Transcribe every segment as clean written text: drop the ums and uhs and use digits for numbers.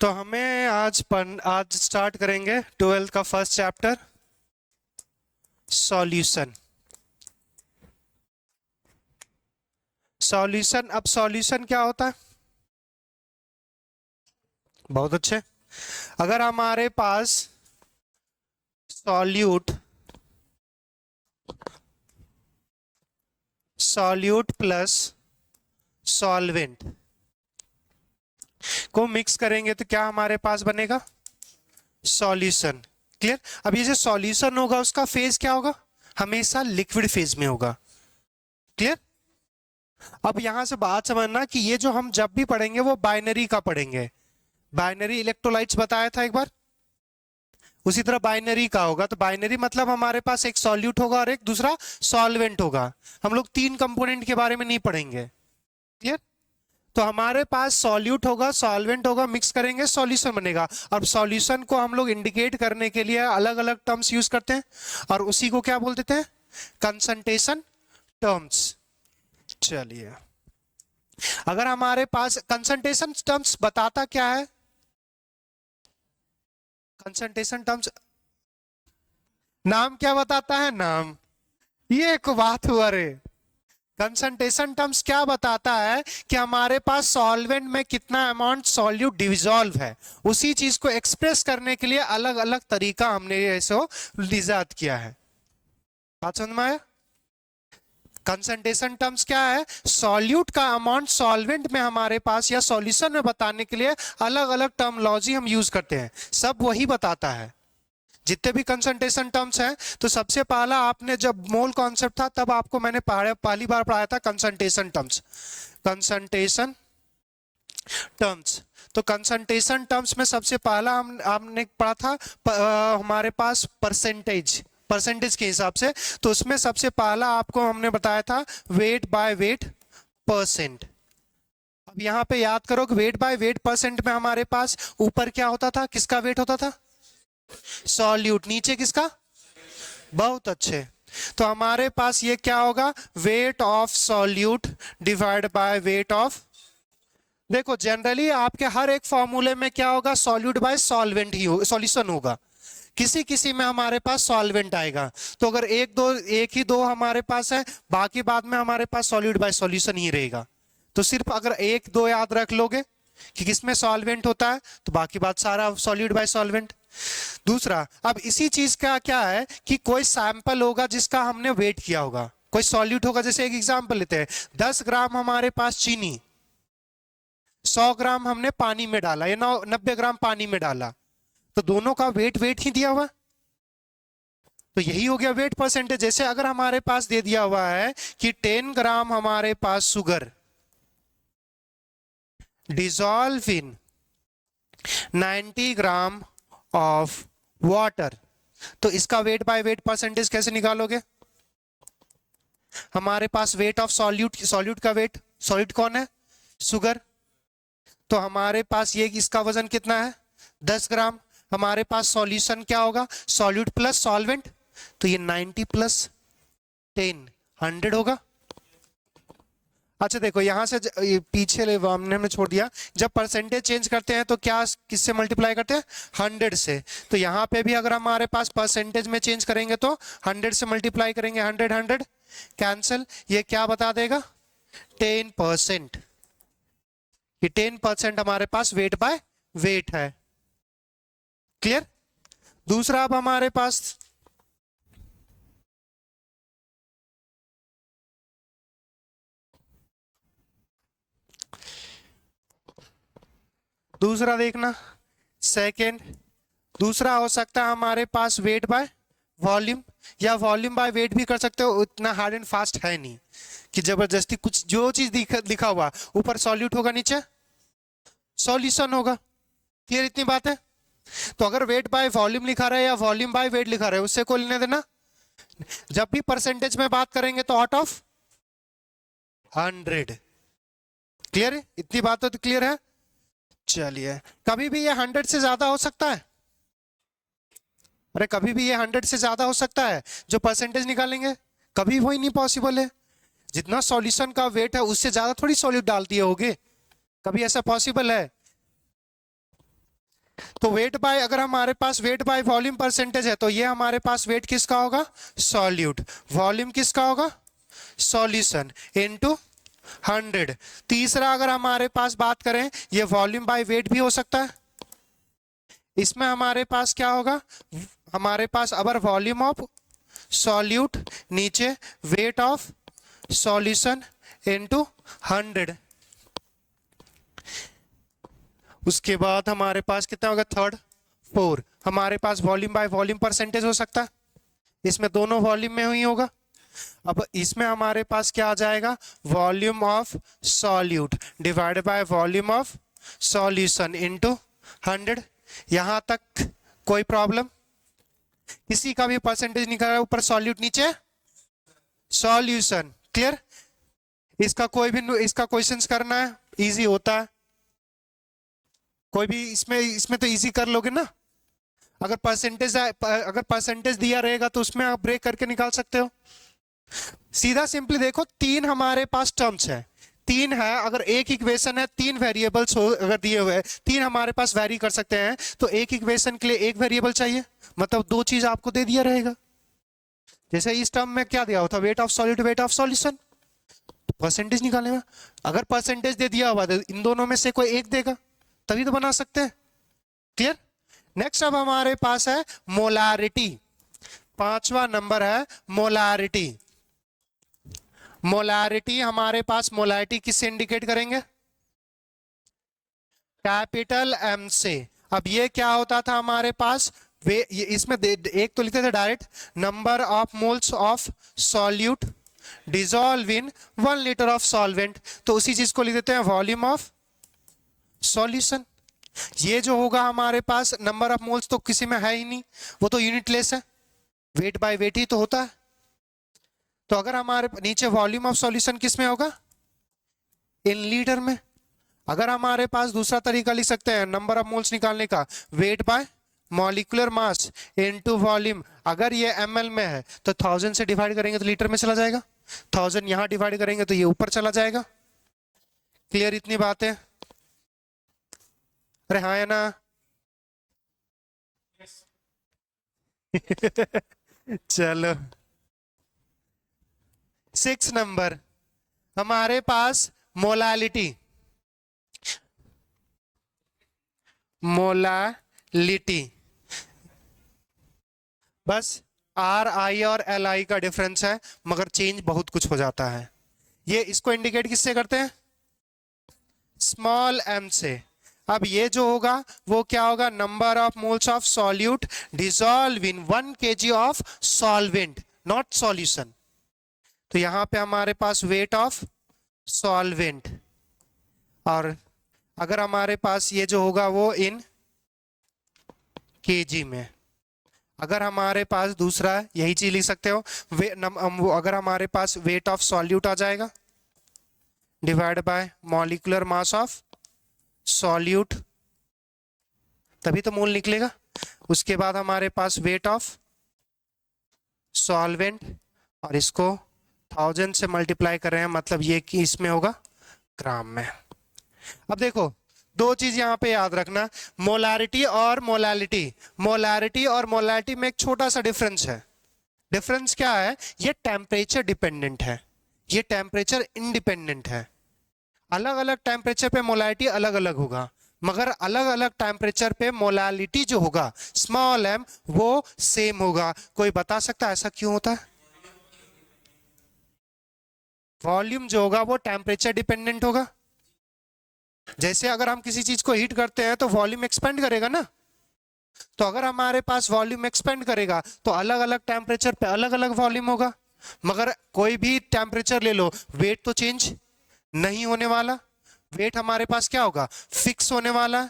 तो हमें आज स्टार्ट करेंगे 12th का फर्स्ट चैप्टर सॉल्यूशन। सॉल्यूशन, अब सॉल्यूशन क्या होता है? बहुत अच्छे। अगर हमारे पास सॉल्यूट प्लस सॉल्वेंट को मिक्स करेंगे तो क्या हमारे पास बनेगा? सॉल्यूशन। क्लियर? अब ये जो सॉल्यूशन होगा उसका फेज क्या होगा? हमेशा लिक्विड फेज में होगा। क्लियर? अब यहां से बात समझना कि ये जो हम जब भी पढ़ेंगे वो बाइनरी का पढ़ेंगे। बाइनरी इलेक्ट्रोलाइट्स बताया था एक बार, उसी तरह बाइनरी का होगा। तो बाइनरी मतलब हमारे पास एक सॉल्यूट होगा और एक दूसरा सॉल्वेंट होगा। हम लोग तीन कंपोनेंट के बारे में नहीं पढ़ेंगे। क्लियर? तो हमारे पास सॉल्यूट होगा, सॉल्वेंट होगा, मिक्स करेंगे सॉल्यूशन बनेगा। अब सॉल्यूशन को हम लोग इंडिकेट करने के लिए अलग अलग टर्म्स यूज करते हैं और उसी को क्या बोल देते हैं? Concentration terms. चलिए, अगर हमारे पास कंसंट्रेशन टर्म्स बताता क्या है? कंसंट्रेशन टर्म्स नाम क्या बताता है? नाम। ये एक बात हुआ रे। कंसंट्रेशन टर्म्स क्या बताता है कि हमारे पास सॉल्वेंट में कितना अमाउंट सॉल्यूट डिसॉल्व है। उसी चीज को एक्सप्रेस करने के लिए अलग अलग तरीका हमने ऐसे इजाद किया है। बात समझ में आया? कंसंट्रेशन टर्म्स क्या है? सॉल्यूट का अमाउंट सॉल्वेंट में हमारे पास या सॉल्यूशन में बताने के लिए अलग अलग टर्मोलॉजी हम यूज करते हैं। सब वही बताता है जितने भी कंसंट्रेशन टर्म्स हैं। तो सबसे पहला आपने जब मोल कॉन्सेप्ट था तब आपको मैंने पहली बार पढ़ाया था कंसंट्रेशन टर्म्स। कंसंट्रेशन टर्म्स, तो कंसंट्रेशन टर्म्स में सबसे पहला हमने पढ़ा था हमारे पास परसेंटेज के हिसाब से। तो उसमें सबसे पहला आपको हमने बताया था वेट बाय वेट परसेंट। अब यहां पे याद करो कि वेट बाय वेट परसेंट में हमारे पास ऊपर क्या होता था? किसका वेट होता था? सॉल्यूट। नीचे किसका? बहुत अच्छे। तो हमारे पास ये क्या होगा? Wait of solute divide by weight of. देखो जनरली आपके हर एक फॉर्मूले में क्या होगा? सॉल्यूट बाय सॉल्वेंट ही सॉल्यूशन होगा। किसी किसी में हमारे पास सॉल्वेंट आएगा। तो अगर एक ही दो हमारे पास है, बाकी बाद में हमारे पास सॉल्यूट बाय सॉल्यूशन ही रहेगा। तो सिर्फ अगर एक दो याद रख लोगे कि किसमें सॉल्वेंट होता है तो बाकी बात सारा सॉल्यूट बाय सॉल्वेंट। दूसरा, अब इसी चीज का क्या है कि कोई सैंपल होगा जिसका हमने वेट किया होगा, कोई सॉल्यूट होगा। जैसे एक एग्जांपल लेते हैं, 10 ग्राम हमारे पास चीनी, 100 ग्राम हमने पानी में डाला या 90 ग्राम पानी में डाला, तो दोनों का वेट ही दिया हुआ। तो यही हो गया वेट परसेंटेज। जैसे अगर हमारे पास दे दिया हुआ है कि 10 ग्राम हमारे पास sugar dissolve in 90 gram of water, तो इसका वेट बाय वेट परसेंटेज कैसे निकालोगे? हमारे पास वेट ऑफ सॉल्यूट का वेट, सॉल्यूट कौन है? शुगर। तो हमारे पास ये इसका वजन कितना है? 10 ग्राम। हमारे पास सॉल्यूशन क्या होगा? Solute plus solvent. तो ये 90 प्लस 10 100 होगा। अच्छा देखो, यहां से पीछे हमने छोड़ दिया। जब परसेंटेज चेंज करते हैं तो क्या किससे मल्टीप्लाई करते हैं? 100 से। तो यहां पे भी अगर हमारे पास परसेंटेज में चेंज करेंगे तो 100 से मल्टीप्लाई करेंगे। 100 100 कैंसिल। ये क्या बता देगा? 10%। ये 10% हमारे पास वेट बाय वेट है। क्लियर? दूसरा, अब हमारे पास दूसरा देखना, सेकेंड। दूसरा हो सकता है हमारे पास वेट बाय वॉल्यूम, या वॉल्यूम बाय वेट भी कर सकते हो। इतना हार्ड एंड फास्ट है नहीं कि जबरदस्ती कुछ जो चीज लिखा हुआ ऊपर सॉल्यूट होगा, नीचे सॉल्यूशन होगा। क्लियर? इतनी बात है। तो अगर वेट बाय वॉल्यूम लिखा रहा है या वॉल्यूम बाय वेट लिखा रहा है, उससे कोई लेने देना। जब भी परसेंटेज में बात करेंगे तो आउट ऑफ 100। क्लियर है? इतनी बात तो क्लियर है। चलिए, कभी भी ये 100 से ज्यादा हो सकता है? अरे कभी भी ये 100 से ज्यादा हो सकता है जो परसेंटेज निकालेंगे? कभी वही नहीं पॉसिबल है। जितना सॉल्यूशन का वेट है उससे ज्यादा थोड़ी सॉल्यूट डाल दिए होगे। कभी ऐसा पॉसिबल है? तो वेट बाय, अगर हमारे पास वेट बाय वॉल्यूम परसेंटेज है तो ये हमारे पास वेट किसका होगा, सॉल्यूट, वॉल्यूम किसका होगा, सॉल्यूशन, इनटू 100। तीसरा अगर हमारे पास बात करें, ये वॉल्यूम बाय वेट भी हो सकता है। इसमें हमारे पास क्या होगा, हमारे पास अबर वॉल्यूम ऑफ सॉल्यूट नीचे वेट ऑफ सॉल्यूशन इनटू 100। उसके बाद हमारे पास कितना होगा, थर्ड 4, हमारे पास वॉल्यूम बाय वॉल्यूम परसेंटेज हो सकता है, इसमें दोनों वॉल्यूम में ही होगा। अब इसमें हमारे पास क्या आ जाएगा, volume of solute divide by volume of solution into 100। यहां तक कोई प्रॉब्लम, किसी का भी परसेंटेज निकाला, ऊपर सॉल्यूट नीचे सॉल्यूशन, क्लियर। इसका कोई भी इसका क्वेश्चंस करना है, इजी होता है, कोई भी इसमें इसमें तो इजी कर लोगे ना। अगर परसेंटेज दिया रहेगा तो उसमें आप ब्रेक करके निकाल सकते हो। सीधा सिंपली देखो, तीन हमारे पास टर्म्स है, तीन है, अगर एक इक्वेशन है, तीन वेरिएबल्स हो अगर दिए हुए, तीन हमारे पास वेरी कर सकते हैं, तो एक इक्वेशन के लिए एक वेरिएबल चाहिए, मतलब दो चीज आपको दे दिया रहेगा। जैसे इस टर्म में क्या दिया हुआ था, wait of solute wait of solution, percentage निकालेगा। अगर परसेंटेज दे दिया हुआ तो इन दोनों में से कोई एक देगा, तभी तो बना सकते हैं, क्लियर। नेक्स्ट अब हमारे पास है मोलारिटी, पांचवा नंबर है मोलारिटी। मोलारिटी हमारे पास, मोलारिटी किससे इंडिकेट करेंगे, कैपिटल एम से। अब ये क्या होता था हमारे पास, इसमें एक तो लिखते थे direct, number of moles of solute dissolve in 1 litre of solvent, तो उसी चीज को लिख देते हैं वॉल्यूम ऑफ सॉल्यूशन। ये जो होगा हमारे पास नंबर ऑफ मोल्स तो किसी में है ही नहीं, वो तो यूनिटलेस है, वेट बाय वेट ही तो होता है। तो अगर हमारे नीचे वॉल्यूम ऑफ सॉल्यूशन किस में होगा, इन लीटर में। अगर हमारे पास दूसरा तरीका लिख सकते हैं नंबर ऑफ मोल्स निकालने का, wait by molecular mass into volume. अगर ये ml में है तो 1000 से डिवाइड करेंगे तो लीटर में चला जाएगा, 1000 यहां डिवाइड करेंगे तो ये ऊपर चला जाएगा, क्लियर इतनी बात है। अरे हाँ है ना चलो 6 नंबर हमारे पास मोलालिटी, मोलालिटी बस RI और LI का डिफरेंस है, मगर चेंज बहुत कुछ हो जाता है। ये इसको इंडिकेट किससे करते हैं, स्मॉल m से। अब ये जो होगा वो क्या होगा, number of moles of solute dissolve in 1 kg of solvent not solution. तो यहां पे हमारे पास वेट ऑफ सॉल्वेंट, और अगर हमारे पास ये जो होगा वो इन kg में। अगर हमारे पास दूसरा यही चीज लिख सकते हो, अगर हमारे पास वेट ऑफ सॉल्यूट आ जाएगा divide by molecular mass of solute, तभी तो मोल निकलेगा। उसके बाद हमारे पास वेट ऑफ सॉल्वेंट, और इसको 1000 से मल्टीप्लाई कर रहे हैं, मतलब ये कि इसमें होगा ग्राम में। अब देखो दो चीज यहां पे याद रखना, मोलारिटी और मोलालिटी। मोलारिटी और मोलालिटी में एक छोटा सा डिफरेंस है। डिफरेंस क्या है, ये टेम्परेचर डिपेंडेंट है, ये टेम्परेचर इंडिपेंडेंट है। अलग अलग टेम्परेचर पे मोलालिटी अलग अलग होगा, मगर अलग अलग टेम्परेचर पे मोलालिटी जो होगा स्मॉल m वो सेम होगा। कोई बता सकता है ऐसा क्यों होता है? वॉल्यूम जो होगा वो टेम्परेचर डिपेंडेंट होगा। जैसे अगर हम किसी चीज को हीट करते हैं तो वॉल्यूम एक्सपेंड करेगा ना, तो अगर हमारे पास वॉल्यूम एक्सपेंड करेगा तो अलग अलग टेम्परेचर पे अलग अलग वॉल्यूम होगा। मगर कोई भी टेम्परेचर ले लो, वेट तो चेंज नहीं होने वाला, वेट हमारे पास क्या होगा, फिक्स होने वाला।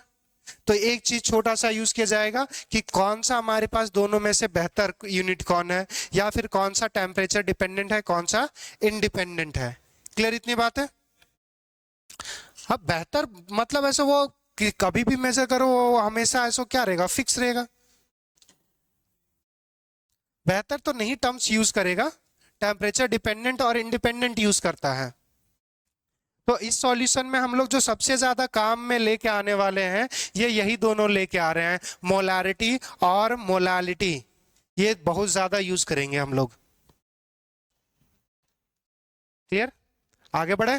तो एक चीज छोटा सा यूज किया जाएगा कि कौन सा हमारे पास दोनों में से बेहतर यूनिट कौन है, या फिर कौन सा टेम्परेचर डिपेंडेंट है, कौन सा इंडिपेंडेंट है। क्लियर इतनी बात है? हाँ, बेहतर मतलब ऐसे वो कि कभी भी मेजर करो वो हमेशा ऐसा क्या रहेगा, फिक्स रहेगा। बेहतर तो नहीं टर्म्स यूज करेगा, टेम्परेचर डिपेंडेंट और इंडिपेंडेंट यूज करता है। तो इस सॉल्यूशन में हम लोग जो सबसे ज्यादा काम में लेके आने वाले हैं ये यही दोनों लेके आ रहे हैं, मोलारिटी और मोलालिटी। ये बहुत ज्यादा यूज करेंगे हम लोग। क्लियर? आगे बढ़े।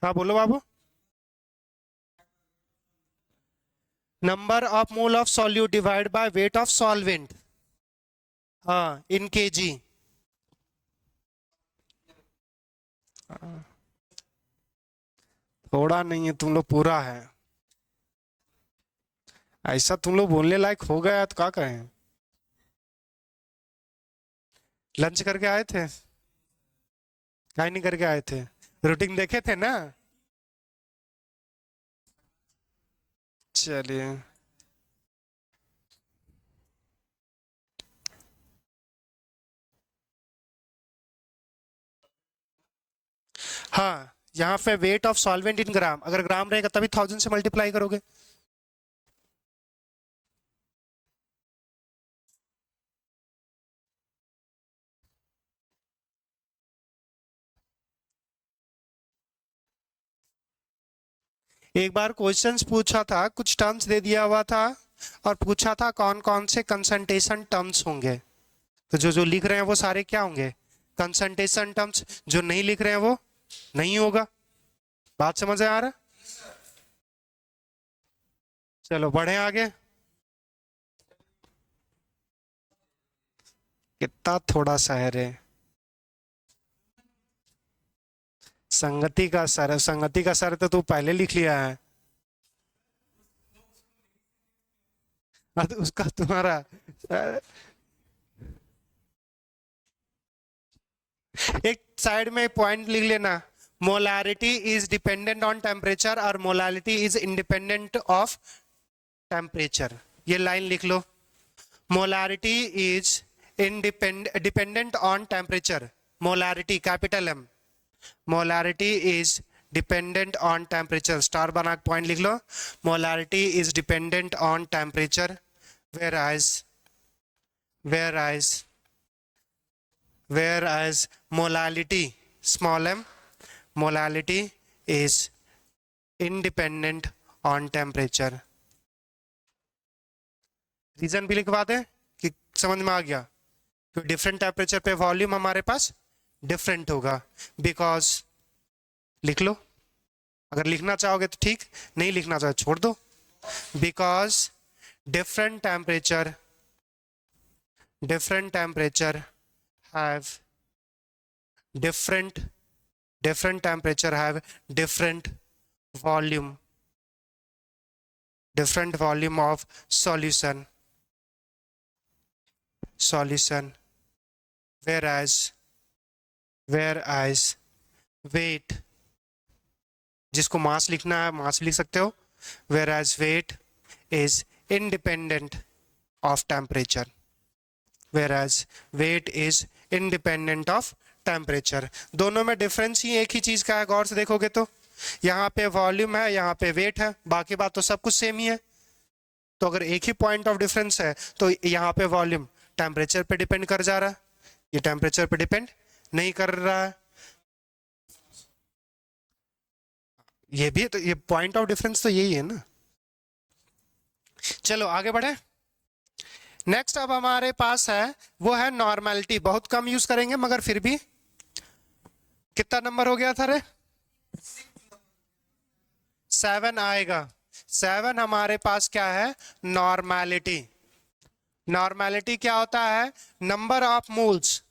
हाँ बोलो बाबू। Number of mole of solute divide by weight of solvent, हाँ इन केजी। थोड़ा नहीं है, तुम लोग पूरा है। ऐसा तुम लोग बोलने लायक हो गया तो क्या कहें। लंच करके आए थे? क्या नहीं करके आए थे? रूटीन देखे थे ना? चलिए। हाँ यहाँ पे वेट ऑफ सॉल्वेंट इन ग्राम, अगर ग्राम रहेगा तभी 1000 से मल्टीप्लाई करोगे। एक बार क्वेश्चंस पूछा था, कुछ टर्म्स दे दिया हुआ था और पूछा था कौन कौन से कंसंट्रेशन टर्म्स होंगे। तो जो जो लिख रहे हैं वो सारे क्या होंगे? Concentration terms. जो नहीं लिख रहे हैं वो नहीं होगा। बात समझ में आ रहा है? चलो बढ़े आगे। कितना थोड़ा सा है रे। संगति का सर, संगति का सर तो तू पहले लिख लिया है। उसका तुम्हारा एक साइड में पॉइंट लिख लेना, molarity is dependent on temperature और molality is independent of temperature. ये लाइन लिख लो, molarity is dependent on temperature. Molarity capital M, molarity is dependent on temperature, star बना पॉइंट लिख लो, molarity is dependent on temperature, whereas whereas molality, small m, molality is independent on temperature। Reason भी लिखवा दे कि समझ में आ गया, तो डिफरेंट टेम्परेचर पे वॉल्यूम हमारे पास डिफरेंट होगा। बिकॉज लिख लो, अगर लिखना चाहोगे तो ठीक, नहीं लिखना चाहो छोड़ दो। Because different temperature have different temperature have different volume of solution, whereas weight, जिसको मास लिखना है मास लिख सकते हो, whereas weight is independent of temperature, whereas weight is independent of temperature। दोनों में डिफरेंस ही एक ही चीज का है, गौर से देखोगे तो यहाँ पे वॉल्यूम है, यहाँ पे वेट है, बाकी बात तो सब कुछ सेम ही है। तो अगर एक ही पॉइंट ऑफ डिफरेंस है तो यहाँ पे वॉल्यूम टेम्परेचर पे डिपेंड कर जा रहा है, ये टेम्परेचर पे डिपेंड नहीं कर रहा है। ये भी तो, ये पॉइंट ऑफ डिफरेंस तो यही है ना। चलो आगे बढ़े। नेक्स्ट अब हमारे पास है वो है नॉर्मैलिटी, बहुत कम यूज करेंगे मगर फिर भी। कितना नंबर हो गया था रे? 7 आएगा। 7 हमारे पास क्या है? नॉर्मैलिटी। नॉर्मैलिटी क्या होता है? Number of moles,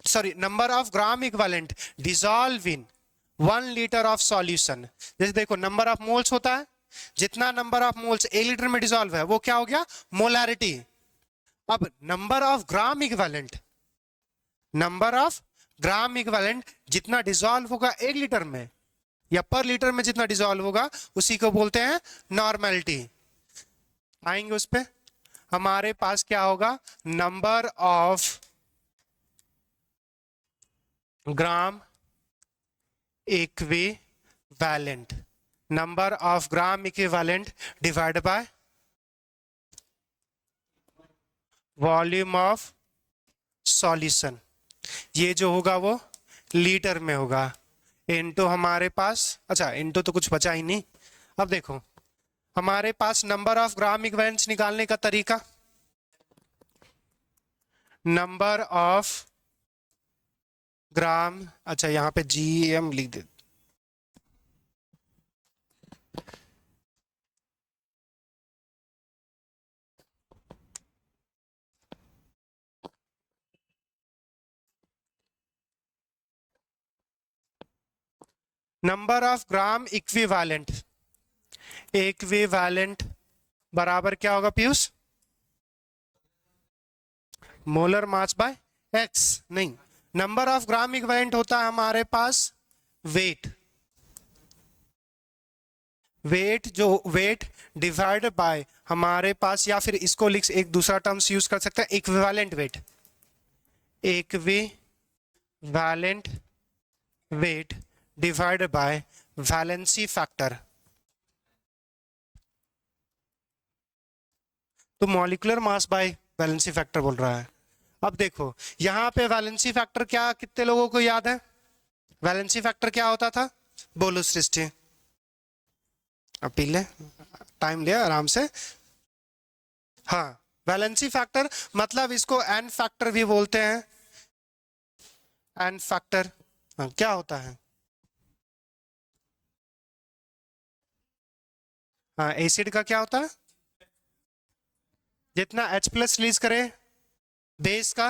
sorry number of gram equivalent dissolve in 1 litre of solution. जैसे देखो नंबर ऑफ मोल्स होता है, जितना नंबर ऑफ मोल्स 1 लीटर में डिसॉल्व है वो क्या हो गया? मोलारिटी। अब number of gram equivalent, number of gram equivalent जितना डिसॉल्व होगा 1 लीटर में या पर लीटर में जितना डिसॉल्व होगा उसी को बोलते हैं नॉर्मैलिटी। आएंगे उस पे। हमारे पास क्या होगा? Number of gram equivalent, number of gram equivalent divide by volume of solution. ये जो होगा वो लीटर में होगा, इनटू हमारे पास, अच्छा इनटू तो कुछ बचा ही नहीं। अब देखो हमारे पास नंबर ऑफ ग्राम इक्विवेलेंट्स निकालने का तरीका, नंबर ऑफ ग्राम, अच्छा यहां पे GM लिख दे, number of gram equivalent, equivalent बराबर क्या होगा Piyush? Molar mass by X, नहीं, नंबर ऑफ ग्राम इक्विवेलेंट होता है हमारे पास वेट, वेट जो वेट डिवाइड बाय हमारे पास, या फिर इसको लिख एक दूसरा टर्म्स यूज कर सकते हैं, equivalent weight, equivalent weight divide by valency factor. तो molecular mass by valency factor बोल रहा है। अब देखो यहां पे वैलेंसी फैक्टर क्या, कितने लोगों को याद है वैलेंसी फैक्टर क्या होता था? बोलो सृष्टि, अब पी ले, टाइम ले आराम से। हाँ, वैलेंसी फैक्टर मतलब इसको एन फैक्टर भी बोलते हैं, एन फैक्टर। हाँ, क्या होता है? हाँ, एसिड का क्या होता है? जितना H प्लस रिलीज करे बेस का,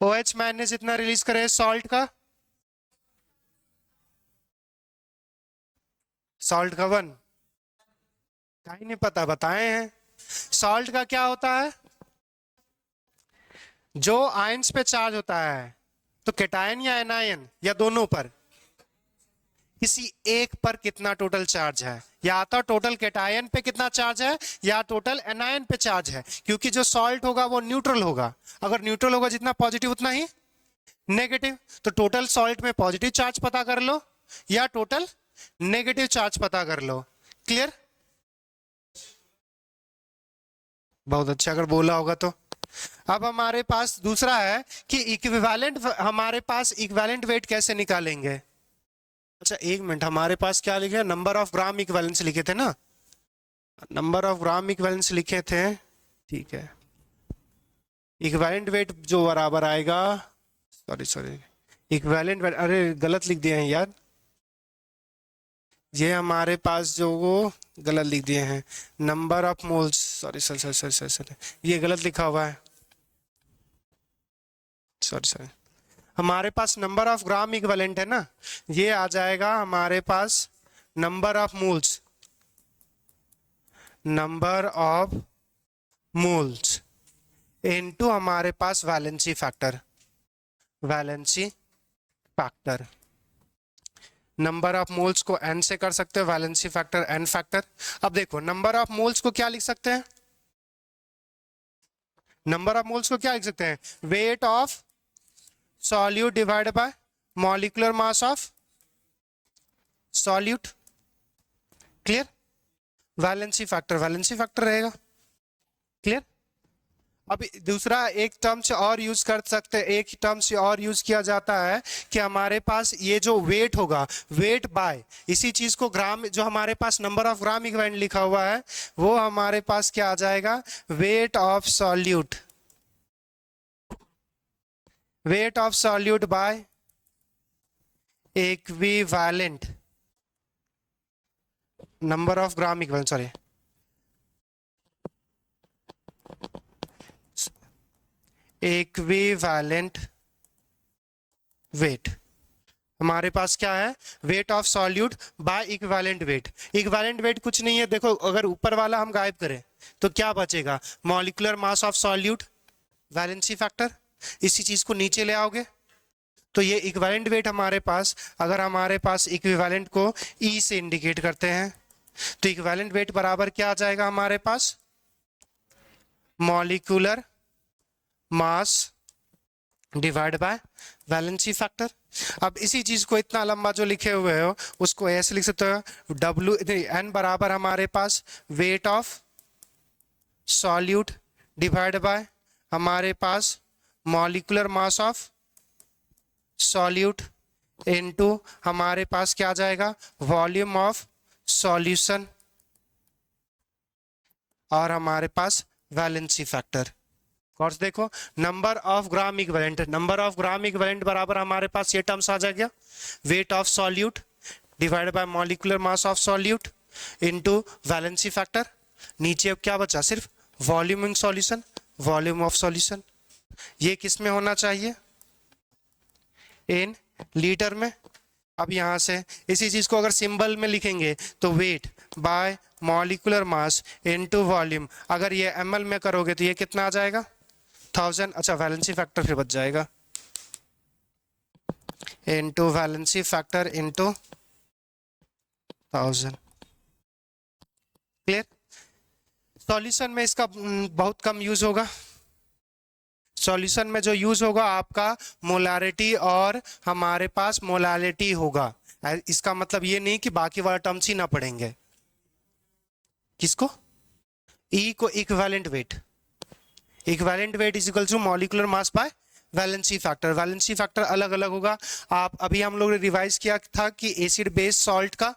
OH माइनस जितना रिलीज करे सॉल्ट का, सॉल्ट का 1, कहीं नहीं पता, बताए हैं। सॉल्ट का क्या होता है? जो आयंस पे चार्ज होता है, तो कैटायन या एनायन या दोनों पर, किसी एक पर कितना टोटल चार्ज है, या तो टोटल कैटायन पे कितना चार्ज है या टोटल एनायन पे चार्ज है, क्योंकि जो सॉल्ट होगा वो न्यूट्रल होगा, अगर न्यूट्रल होगा जितना पॉजिटिव उतना ही नेगेटिव, तो टोटल सॉल्ट में पॉजिटिव चार्ज पता कर लो या टोटल नेगेटिव चार्ज पता कर लो। क्लियर? बहुत अच्छा अगर बोला होगा तो। अब हमारे पास दूसरा है कि इक्विवेलेंट, हमारे पास इक्विवेलेंट वेट कैसे निकालेंगे? अच्छा एक मिनट, हमारे पास क्या लिखे? नंबर ऑफ ग्राम इक्विवेलेंस लिखे थे ना, नंबर ऑफ ग्राम इक्विवेलेंस लिखे थे, ठीक है। इक्विवेलेंट वेट जो बराबर आएगा, सॉरी सॉरी, इक्विवेलेंट वेट, अरे गलत लिख दिए हैं यार, ये हमारे पास जो वो गलत लिख दिए हैं, number of moles, sorry sorry sorry sorry sorry sorry, ये गलत लिखा हुआ है, सॉरी सॉरी। हमारे पास नंबर ऑफ ग्राम इक्विवेलेंट है ना, ये आ जाएगा हमारे पास number of moles, number of moles into हमारे पास valency factor, valency factor. Number of moles को n से कर सकते हो, वैलेंसी फैक्टर n फैक्टर। अब देखो नंबर ऑफ मोल्स को क्या लिख सकते हैं? नंबर ऑफ मोल्स को क्या लिख सकते हैं? Wait of solute divide by molecular mass of solute. Clear? Valency factor, valency factor रहेगा। क्लियर? अब दूसरा एक टर्म से और यूज कर सकते हैं, एक टर्म से और यूज किया जाता है कि हमारे पास ये जो वेट होगा, वेट बाय इसी चीज को ग्राम, जो हमारे पास नंबर ऑफ ग्राम इक्विवेलेंट लिखा हुआ है वो हमारे पास क्या आ जाएगा? Wait of solute, wait of solute by equivalent number of gram equivalent, sorry, equivalent weight. हमारे पास क्या है? Wait of solute by equivalent weight. Equivalent wait कुछ नहीं है, देखो अगर ऊपर वाला हम गायब करें तो क्या बचेगा? Molecular mass of solute, valency factor, इसी चीज को नीचे ले आओगे तो ये इक्विवेलेंट वेट हमारे पास, अगर हमारे पास इक्विवेलेंट को ई से इंडिकेट करते हैं तो इक्विवेलेंट वेट बराबर क्या आ जाएगा हमारे पास? Molecular mass divide by valency factor. अब इसी चीज को इतना लंबा जो लिखे हुए हो उसको ऐसे लिख सकते हो, डब्ल्यू एन बराबर हमारे पास weight of solute divide by हमारे पास molecular mass of solute into हमारे पास क्या आ जाएगा, वॉल्यूम ऑफ सॉल्यूशन, और हमारे पास वैलेंसी फैक्टर। और देखो number of gram equivalent, number of gram equivalent बराबर हमारे पास ये टर्म्स आ जाएगा, wait of solute divided by molecular mass of solute into valency factor. नीचे अब क्या बचा, सिर्फ volume in solution, volume of solution. ये किस में होना चाहिए, इन लीटर में। अब यहां से इसी चीज को अगर सिंबल में लिखेंगे तो wait by molecular mass into volume, अगर ये ml में करोगे तो ये कितना आ जाएगा 1000। अच्छा वैलेंसी फैक्टर फिर बच जाएगा, into valency factor into 1000। Clear. Solution में इसका बहुत कम यूज होगा। सॉल्यूशन में जो यूज होगा आपका मोलारिटी और हमारे पास मोलालिटी होगा। इसका मतलब ये नहीं कि बाकी वाला टर्म्स ही ना पढ़ेंगे। किसको, ई को equivalent weight, equivalent weight is equal to molecular mass by valency factor. Valency factor अलग अलग होगा। आप अभी हम लोग ने रिवाइज किया था कि एसिड बेस सॉल्ट का,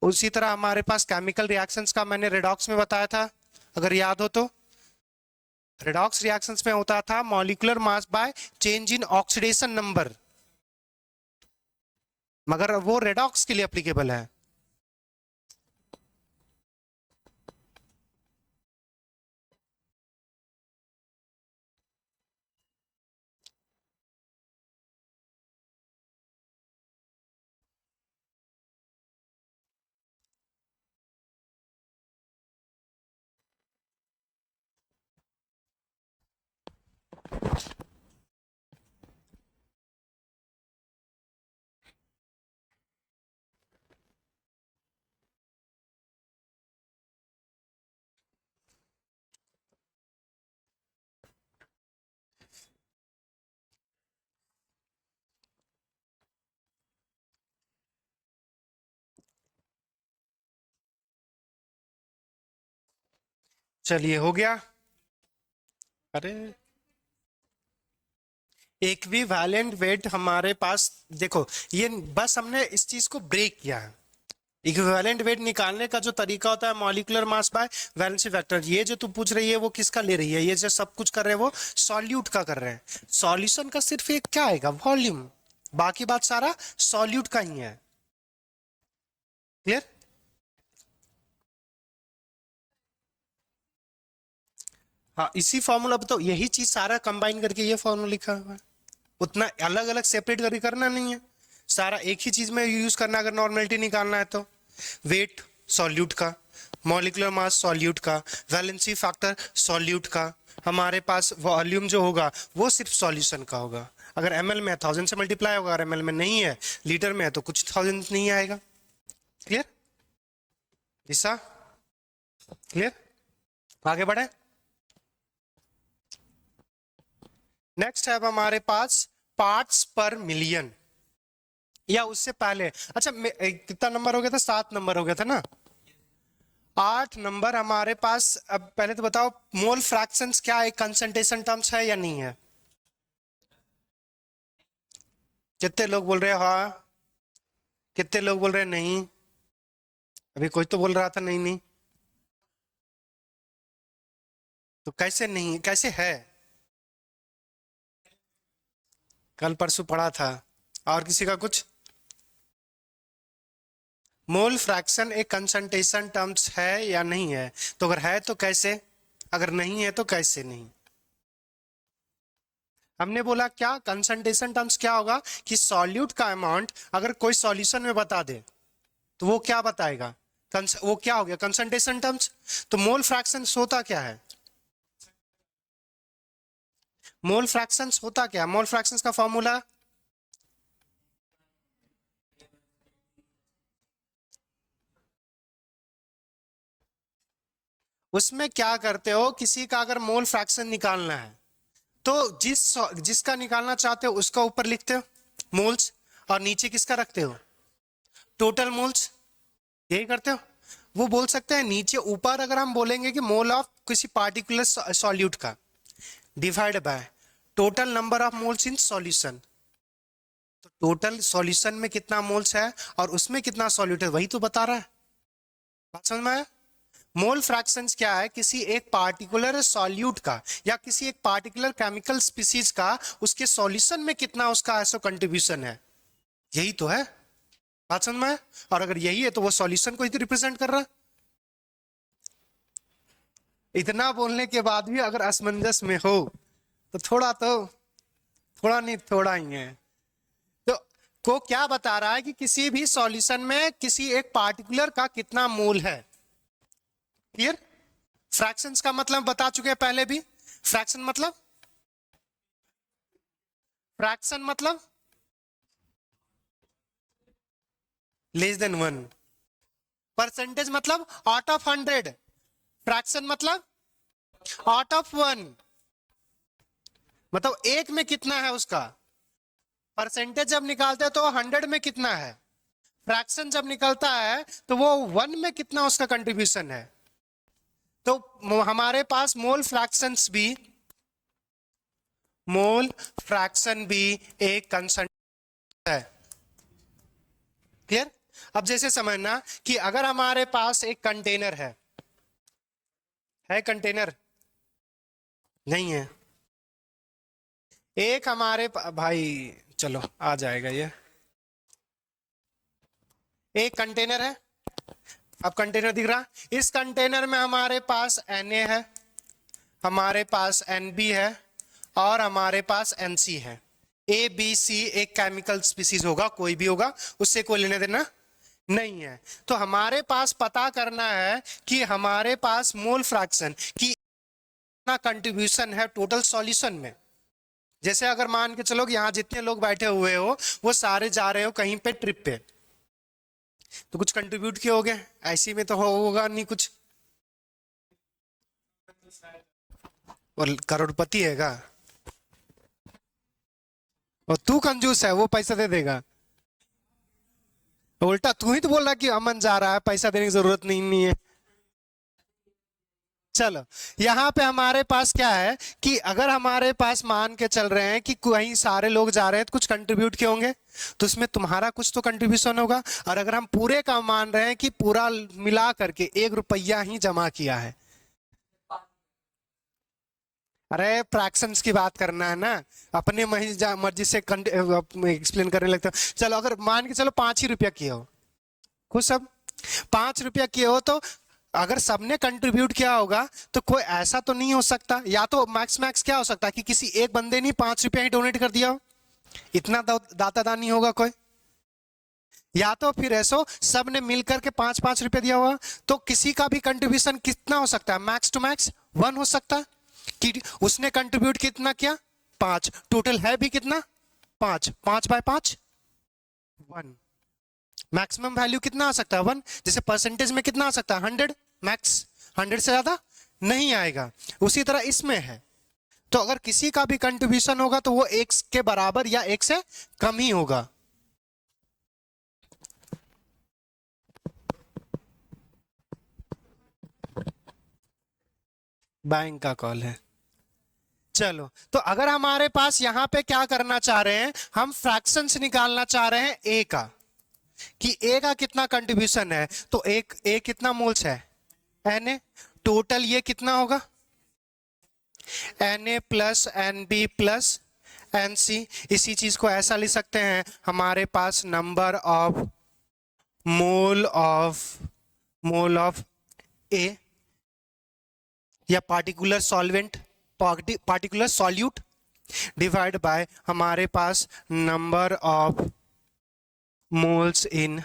उसी तरह हमारे पास केमिकल रिएक्शंस का मैंने रेडॉक्स में बताया था, अगर याद हो तो। रेडॉक्स रिएक्शंस में होता था molecular mass by change in oxidation number, मगर वो रेडॉक्स के लिए एप्लीकेबल है। चलिए हो गया। अरे इक्विवेलेंट वेट हमारे पास देखो, ये बस हमने इस चीज को ब्रेक किया है। इक्विवेलेंट वेट निकालने का जो तरीका होता है molecular mass by valency factor. ये जो तू पूछ रही है वो किसका ले रही है, ये जो सब कुछ कर रहे हैं वो सॉल्यूट का कर रहे हैं। सॉल्यूशन का सिर्फ एक क्या आएगा, वॉल्यूम, बाकी बात सारा सॉल्यूट का ही है। क्लियर। हाँ इसी फॉर्मूला पे तो यही चीज सारा कंबाइन करके ये फॉर्मूला लिखा हुआ है। उतना अलग अलग सेपरेट करके करना नहीं है, सारा एक ही चीज में यूज करना अगर नॉर्मेलिटी निकालना है तो। वेट सॉल्यूट का, मॉलिक्यूलर मास सॉल्यूट का, वैलेंसी फैक्टर सॉल्यूट का, हमारे पास वॉल्यूम जो होगा वो सिर्फ सॉल्यूशन का होगा। अगर ml में 1000 से मल्टीप्लाई होगा, अगर ml में नहीं है, लीटर में है तो कुछ 1000 नहीं आएगा। क्लियर दिशा, क्लियर। आगे बढ़े। नेक्स्ट है अब हमारे पास पार्ट्स पर मिलियन, या उससे पहले, अच्छा कितना नंबर हो गया था, 7 नंबर हो गया था ना। 8 नंबर हमारे पास। अब पहले तो बताओ मोल फ्रैक्शंस क्या एक कंसंट्रेशन टर्म्स है या नहीं है। कितने लोग बोल रहे हैं हाँ, कितने लोग बोल रहे हैं नहीं। अभी कोई तो बोल रहा था नहीं नहीं, तो कैसे नहीं, कैसे है, कल परसों पढ़ा था। और किसी का कुछ। मोल फ्रैक्शन एक कंसंट्रेशन टर्म्स है या नहीं है, तो अगर है तो कैसे, अगर नहीं है तो कैसे नहीं। हमने बोला क्या कंसंट्रेशन टर्म्स क्या होगा कि सॉल्यूट का अमाउंट अगर कोई सॉल्यूशन में बता दे तो वो क्या बताएगा, वो क्या हो गया कंसंट्रेशन टर्म्स। तो मोल फ्रैक्शन होता क्या है, मोल फ्रैक्शंस होता क्या, मोल फ्रैक्शंस का फॉर्मूला उसमें क्या करते हो, किसी का अगर मोल फ्रैक्शन निकालना है तो जिसका निकालना चाहते हो उसका ऊपर लिखते हो मोल्स, और नीचे किसका रखते हो टोटल मोल्स, यही करते हो। वो बोल सकते हैं नीचे ऊपर अगर हम बोलेंगे कि मोल ऑफ किसी पार्टिकुलर सॉल्यूट का divide by total number of moles in solution, तो टोटल सॉल्यूशन में कितना मोल्स है और उसमें कितना सॉल्यूट है, वही तो बता रहा है। बात समझ में आया? मोल फ्रैक्शंस क्या है? किसी एक पार्टिकुलर सॉल्यूट का या किसी एक पार्टिकुलर केमिकल स्पीसीज का उसके सॉल्यूशन में कितना उसका ऐसा कंट्रीब्यूशन है, यही तो है। बात समझ में आया? और अगर यही है तो वो सॉल्यूशन को ही रिप्रेजेंट कर रहा है। इतना बोलने के बाद भी अगर असमंजस में हो तो थोड़ा नहीं थोड़ा ही है। तो को क्या बता रहा है कि किसी भी सॉल्यूशन में किसी एक पार्टिकुलर का कितना मोल है। क्लियर? फ्रैक्शंस का मतलब बता चुके हैं पहले भी। फ्रैक्शन मतलब लेस देन 1। परसेंटेज मतलब आउट ऑफ 100। फ्रैक्शन मतलब आउट ऑफ 1, मतलब एक में कितना है उसका। परसेंटेज जब निकालते हैं तो 100 में कितना है, फ्रैक्शन जब निकलता है तो वो 1 में कितना उसका कंट्रीब्यूशन है। तो हमारे पास मोल फ्रैक्शन भी एक कंसेंट्रेशन है। क्लियर? अब जैसे समझना कि अगर हमारे पास एक कंटेनर है कंटेनर नहीं है, एक हमारे भाई चलो आ जाएगा ये, एक कंटेनर है। अब कंटेनर दिख रहा, इस कंटेनर में हमारे पास Na है, हमारे पास Nb है और हमारे पास Nc है। ए बी सी एक केमिकल स्पीसीज होगा, कोई भी होगा, उससे कोई लेने देना नहीं है। तो हमारे पास पता करना है कि हमारे पास मोल फ्रैक्शन की कितना कंट्रीब्यूशन है टोटल सॉल्यूशन में। जैसे अगर मान के चलो कि यहां जितने लोग बैठे हुए हो वो सारे जा रहे हो कहीं पे ट्रिप पे, तो कुछ कंट्रीब्यूट किए होगे, ऐसी में तो होगा नहीं कुछ। और करोड़पति है का, और तू कंजूस है, वो पैसा दे देगा। उल्टा तू ही तो बोल रहा कि अमन जा रहा है, पैसा देने की जरूरत नहीं है। चलो यहां पे हमारे पास क्या है कि अगर हमारे पास मान के चल रहे हैं कि कहीं सारे लोग जा रहे हैं तो कुछ कंट्रीब्यूट किए होंगे, तो उसमें तुम्हारा कुछ तो कंट्रीब्यूशन होगा। और अगर हम पूरे का मान रहे हैं कि पूरा मिला करके 1 रुपया ही जमा किया है, अरे फ्रैक्शंस की बात करना है ना, अपने मर्जी से एक्सप्लेन करने लगता है। चलो अगर मान के चलो 5 ही रुपया किए हो, खुश सब 5 रुपया किए हो, तो अगर सबने कंट्रीब्यूट किया होगा तो कोई ऐसा तो नहीं हो सकता, या तो मैक्स क्या हो सकता है कि किसी एक बंदे ने 5 रुपया ही डोनेट कर दिया हो, इतना दाता दानी होगा कोई, या तो फिर ऐसो सब ने मिलकर के 5-5 रुपया दिया हुआ। तो किसी का भी कंट्रीब्यूशन कितना हो सकता है, मैक्स टू मैक्स 1 हो सकता है कि उसने कंट्रीब्यूट कितना किया 5, टोटल है भी कितना 5, 5/5 1। मैक्सिमम वैल्यू कितना आ सकता है 1। जैसे परसेंटेज में कितना आ सकता है 100, मैक्स 100 से ज्यादा नहीं आएगा। उसी तरह इसमें है, तो अगर किसी का भी कंट्रीब्यूशन होगा तो वो 1 के बराबर या 1 से कम ही होगा। बैंक का कॉल है। चलो तो अगर हमारे पास यहां पे क्या करना चाह रहे हैं, हम फ्रैक्शंस निकालना चाह रहे हैं ए का, कि ए का कितना कंट्रीब्यूशन है। तो एक ए कितना मोल्स है Na, टोटल ये कितना होगा Na plus Nb plus Nc। इसी चीज को ऐसा लिख सकते हैं, हमारे पास number of mole of A या particular solvent, particular solute divide by हमारे पास number of moles in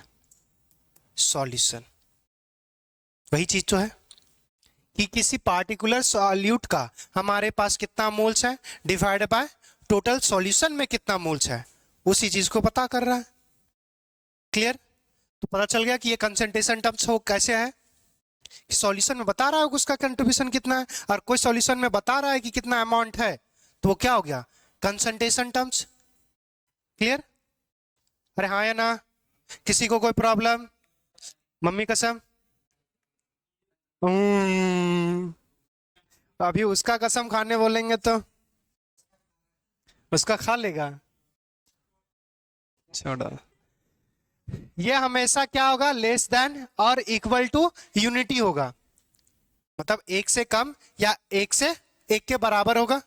solution. वही चीज तो है कि किसी पार्टिकुलर सॉल्यूट का हमारे पास कितना मोल्स है डिवाइड बाय टोटल सॉल्यूशन में कितना मोल्स है, उसी चीज को पता कर रहा है। क्लियर? तो पता चल गया कि ये कंसंट्रेशन टर्म्स हो कैसे है, सॉल्यूशन में बता रहा है उसका कंट्रीब्यूशन कितना है, और कोई सॉल्यूशन में बता रहा है कि कितना अमाउंट है, तो वो क्या हो गया कंसंट्रेशन टर्म्स। क्लियर? अरे हाँ या ना? किसी को कोई प्रॉब्लम? मम्मी कसम अभी उसका कसम खाने बोलेंगे तो उसका खा लेगा। छोड़ो, ये हमेशा क्या होगा, लेस देन और इक्वल टू यूनिटी होगा, मतलब एक से कम या एक से एक के बराबर होगा।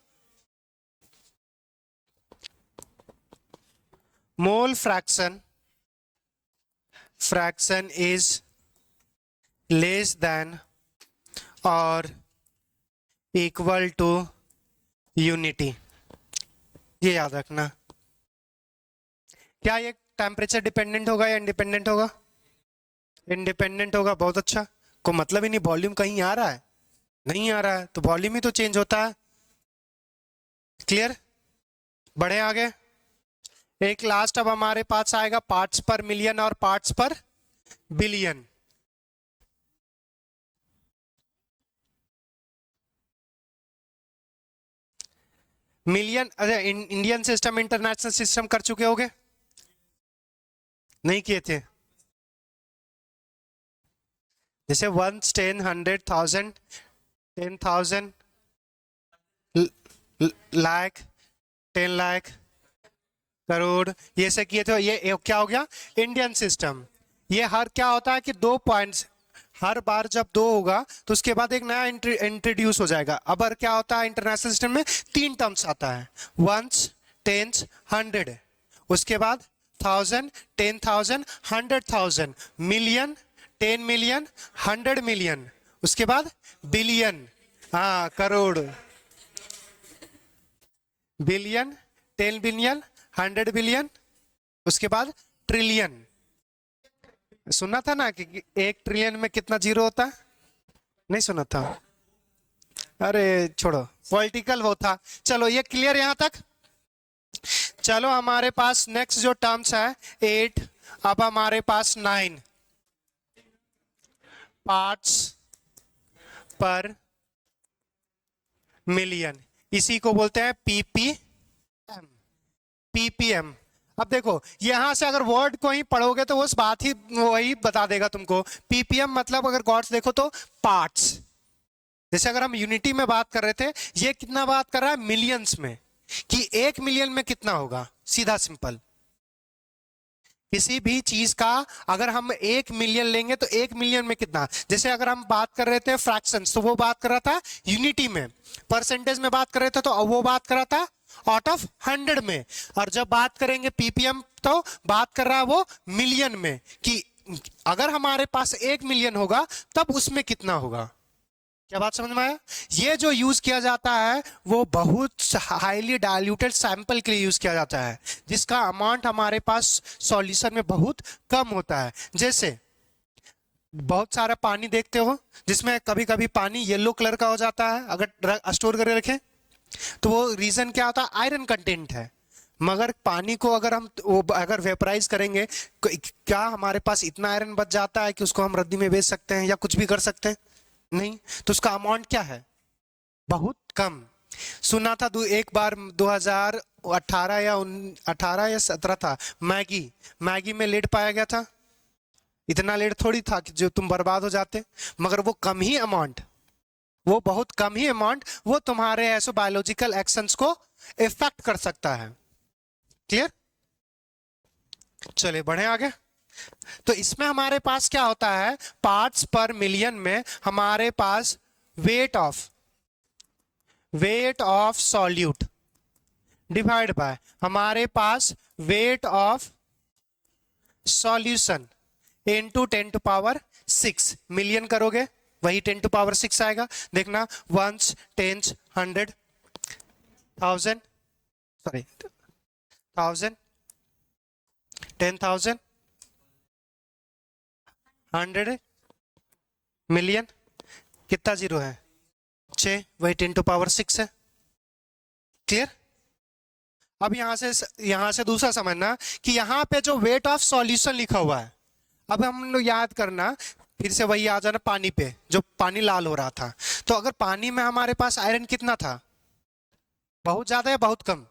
Mole fraction is less than और इक्वल टू यूनिटी, ये याद रखना। क्या ये टेम्परेचर डिपेंडेंट होगा या इंडिपेंडेंट होगा? इंडिपेंडेंट होगा, बहुत अच्छा। को मतलब ही नहीं वॉल्यूम कहीं आ रहा है, नहीं आ रहा है, तो वॉल्यूम ही तो चेंज होता है। क्लियर? बढ़े आगे। एक लास्ट अब हमारे पास आएगा पार्ट्स पर मिलियन और पार्ट्स पर बिलियन। मिलियन, अरे इंडियन सिस्टम इंटरनेशनल सिस्टम कर चुके होगे? नहीं किए थे? जैसे 1, 10, 100,000, 10,000, लाख, 10 लाख, करोड़, ये से किए थे। ये क्या हो गया? Indian system. ये हर क्या होता है कि 2 पॉइंट्स, हर बार जब 2 होगा तो उसके बाद एक नया इंट्रोड्यूस हो जाएगा। अब क्या होता है इंटरनेशनल सिस्टम में 3 टर्म्स आता है, वंस, टेंस, 100, उसके बाद 1000, 10,000, 100,000, मिलियन, 10 मिलियन, 100 मिलियन, उसके बाद बिलियन, हाँ करोड़, बिलियन, 10 बिलियन, 100 बिलियन, उसके बाद ट्रिलियन। सुना था ना कि 1 ट्रिलियन में कितना जीरो होता है? नहीं सुना था? अरे छोड़ो, पॉलिटिकल वो था। चलो ये क्लियर यहां तक। चलो हमारे पास नेक्स्ट जो टर्म्स है 8, अब हमारे पास 9 पार्ट्स पर मिलियन, इसी को बोलते हैं पीपीएम। पीपीएम। अब देखो यहां से अगर वर्ड को ही पढ़ोगे तो उस बात ही वही बता देगा तुमको। पीपीएम मतलब अगर गॉड्स देखो तो पार्ट्स, जैसे अगर हम यूनिटी में बात कर रहे थे, ये कितना बात कर रहा है? मिलियंस में, कि 1 मिलियन में कितना होगा, सीधा सिंपल। किसी भी चीज का अगर हम 1 मिलियन लेंगे तो 1 मिलियन में कितना, जैसे अगर हम बात कर रहे थे फ्रैक्शंस तो वो बात कर रहा था यूनिटी में, परसेंटेज में बात कर रहे थे तो वो बात कर रहा था आउट ऑफ 100 में, और जब बात करेंगे पीपीएम तो बात कर रहा है वो मिलियन में, कि अगर हमारे पास 1 मिलियन होगा तब उसमें कितना होगा। क्या बात समझ में आया? ये जो यूज किया जाता है वो बहुत हाईली डाइल्यूटेड सैंपल के लिए यूज किया जाता है, जिसका अमाउंट हमारे पास सॉल्यूशन में बहुत कम होता है। जैसे बहुत सारा पानी देखते हो जिसमें कभी कभी पानी येलो कलर का हो जाता है अगर स्टोर करके रखें, तो वो रीजन क्या होता है? आयरन कंटेंट है। मगर पानी को अगर हम वो अगर वेपराइज करेंगे, क्या हमारे पास इतना आयरन बच जाता है कि उसको हम रद्दी में बेच सकते हैं या कुछ भी कर सकते हैं? नहीं। तो उसका अमाउंट क्या है? बहुत कम। सुना था एक बार 2018 या 18 या 17 था, मैगी में लेड पाया गया था। इतना लेड थोड़ी था कि जो तुम बर्बाद हो जाते, मगर वो कम ही अमाउंट, वो बहुत कम ही अमाउंट वो तुम्हारे ऐसे बायोलॉजिकल एक्शंस को इफेक्ट कर सकता है। क्लियर? चलिए बढ़े आगे। तो इसमें हमारे पास क्या होता है, पार्ट्स पर मिलियन में हमारे पास weight of solute divide by हमारे पास weight of solution into 10⁻⁶। Million करोगे वही 10⁻⁶ आएगा। देखना, वंस, टेंस, 100, 1000, सॉरी 1000, 10,000, 100 मिलियन, कितना जीरो है? 6, वही 10⁻⁶ है। क्लियर? अब यहां से दूसरा समझना कि यहां पे जो वेट ऑफ सॉल्यूशन लिखा हुआ है, अब हम लोग याद करना, फिर से वही आ जाना पानी पे, जो पानी लाल हो रहा था। तो अगर पानी में हमारे पास आयरन कितना था? बहुत ज्यादा या बहुत कम?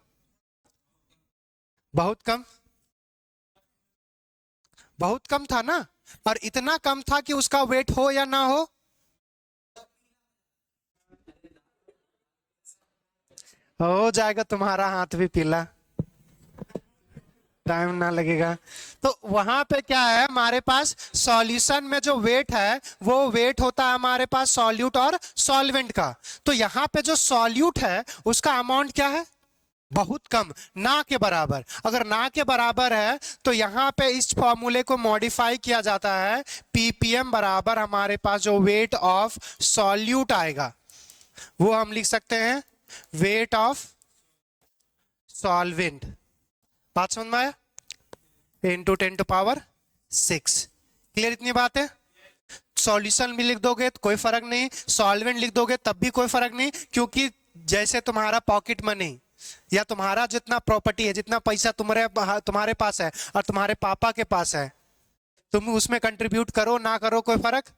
बहुत कम। बहुत कम था ना, और इतना कम था कि उसका वेट हो या ना हो जाएगा तुम्हारा हाथ भी पीला। टाइम ना लगेगा। तो वहां पे क्या है हमारे पास, सॉल्यूशन में जो वेट है वो वेट होता है हमारे पास सॉल्यूट और सॉल्वेंट का। तो यहाँ पे जो सॉल्यूट है उसका अमाउंट क्या है, बहुत कम, ना के बराबर। अगर ना के बराबर है तो यहां पे इस फॉर्मूले को मॉडिफाई किया जाता है, पीपीएम बराबर हमारे पास जो वेट ऑफ सॉल्यूट आएगा वो हम लिख सकते हैं वेट ऑफ सॉल्वेंट। बात समझ में आया, इंटू 10⁻6। क्लियर इतनी बात है। सॉल्यूशन भी लिख दोगे तो कोई फर्क नहीं, सॉल्वेंट लिख दोगे तब भी कोई फर्क नहीं, क्योंकि जैसे तुम्हारा पॉकेट मनी या तुम्हारा जितना प्रॉपर्टी है, जितना पैसा तुम्हारे पास है और तुम्हारे पापा के पास है, तुम उसमें कंट्रीब्यूट करो ना करो कोई फर्क।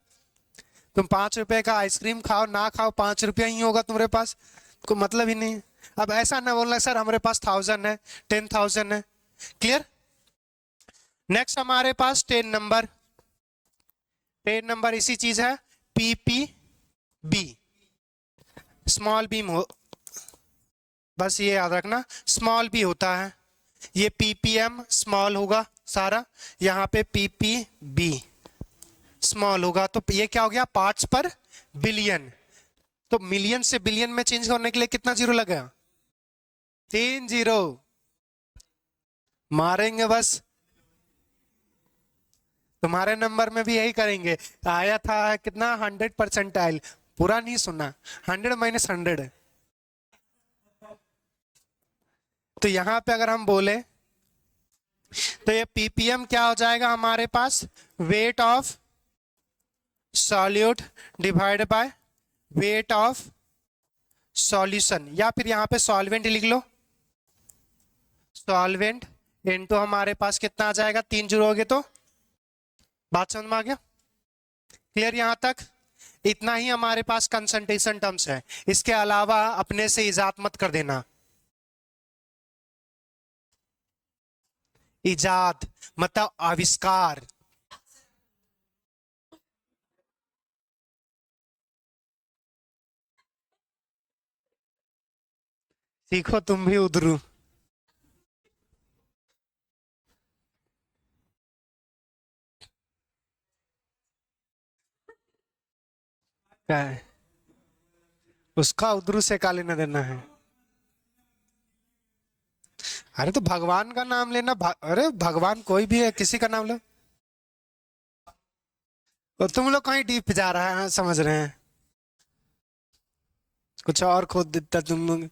तुम 5 रुपए का आइसक्रीम खाओ ना खाओ 5 रुपया ही होगा तुम्हारे पास, कोई मतलब ही नहीं। अब ऐसा ना बोलना सर हमारे पास 1000 है 10,000 है। क्लियर। नेक्स्ट हमारे पास 10 नंबर, 10 नंबर इसी चीज है, पीपीबी स्मॉल बीम हो, बस ये याद रखना स्मॉल बी होता है, ये पीपीएम स्मॉल होगा सारा, यहाँ पे पीपीबी स्मॉल होगा। तो ये क्या हो गया, पार्ट्स पर बिलियन। तो मिलियन से बिलियन में चेंज करने के लिए कितना जीरो लगेगा, 3 जीरो मारेंगे बस। तुम्हारे नंबर में भी यही करेंगे, आया था कितना 100%, पूरा नहीं सुना, 100 - 100। तो यहां पे अगर हम बोले तो ये पीपीएम क्या हो जाएगा हमारे पास, weight of solute divide by weight of solution, या फिर यहां पे सॉल्वेंट लिख लो, सॉल्वेंट इनटू हमारे पास कितना आ जाएगा, 3 जीरो हो गए। तो बात समझ में आ गया, क्लियर यहां तक। इतना ही हमारे पास कंसंट्रेशन टर्म्स है, इसके अलावा अपने से इजाद मत कर देना। इजाद मतलब आविष्कार। सीखो तुम भी उधरू। क्या है उसका उधरू से का लेना देना है। अरे तो भगवान का नाम लेना, अरे भगवान कोई भी है किसी का नाम लो। तो तुम लोग कहीं डीप जा रहा है, समझ रहे हैं, कुछ और खोद देता तुम लोग।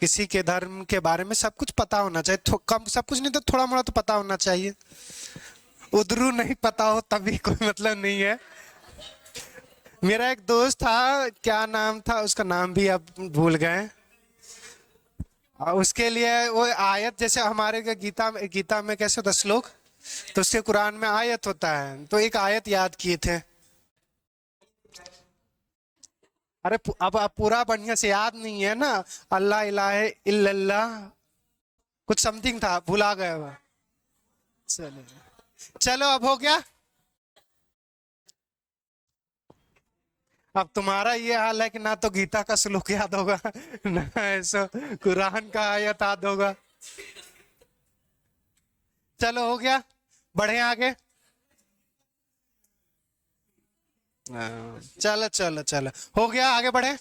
किसी के धर्म के बारे में सब कुछ पता होना चाहिए, कम सब कुछ नहीं तो थोड़ा मोड़ा तो पता होना चाहिए। उधरू नहीं पता हो तभी कोई मतलब नहीं है। मेरा एक दोस्त था, क्या नाम था उसका, नाम भी अब भूल गए। उसके लिए वो आयत, जैसे हमारे गीता में कैसे होता श्लोक, तो उसके कुरान में आयत होता है, तो एक आयत याद किए थे। अरे अब पूरा बढ़िया से याद नहीं है ना, अल्लाह इलाहे इल्लल्लाह कुछ समथिंग था, भुला गया। चलो चलो अब हो गया। अब तुम्हारा ये हाल है कि ना तो गीता का श्लोक याद होगा ना ऐसा कुरान का आयत याद होगा। चलो हो गया, बढ़े आगे। चलो चलो चलो हो गया, आगे बढ़े।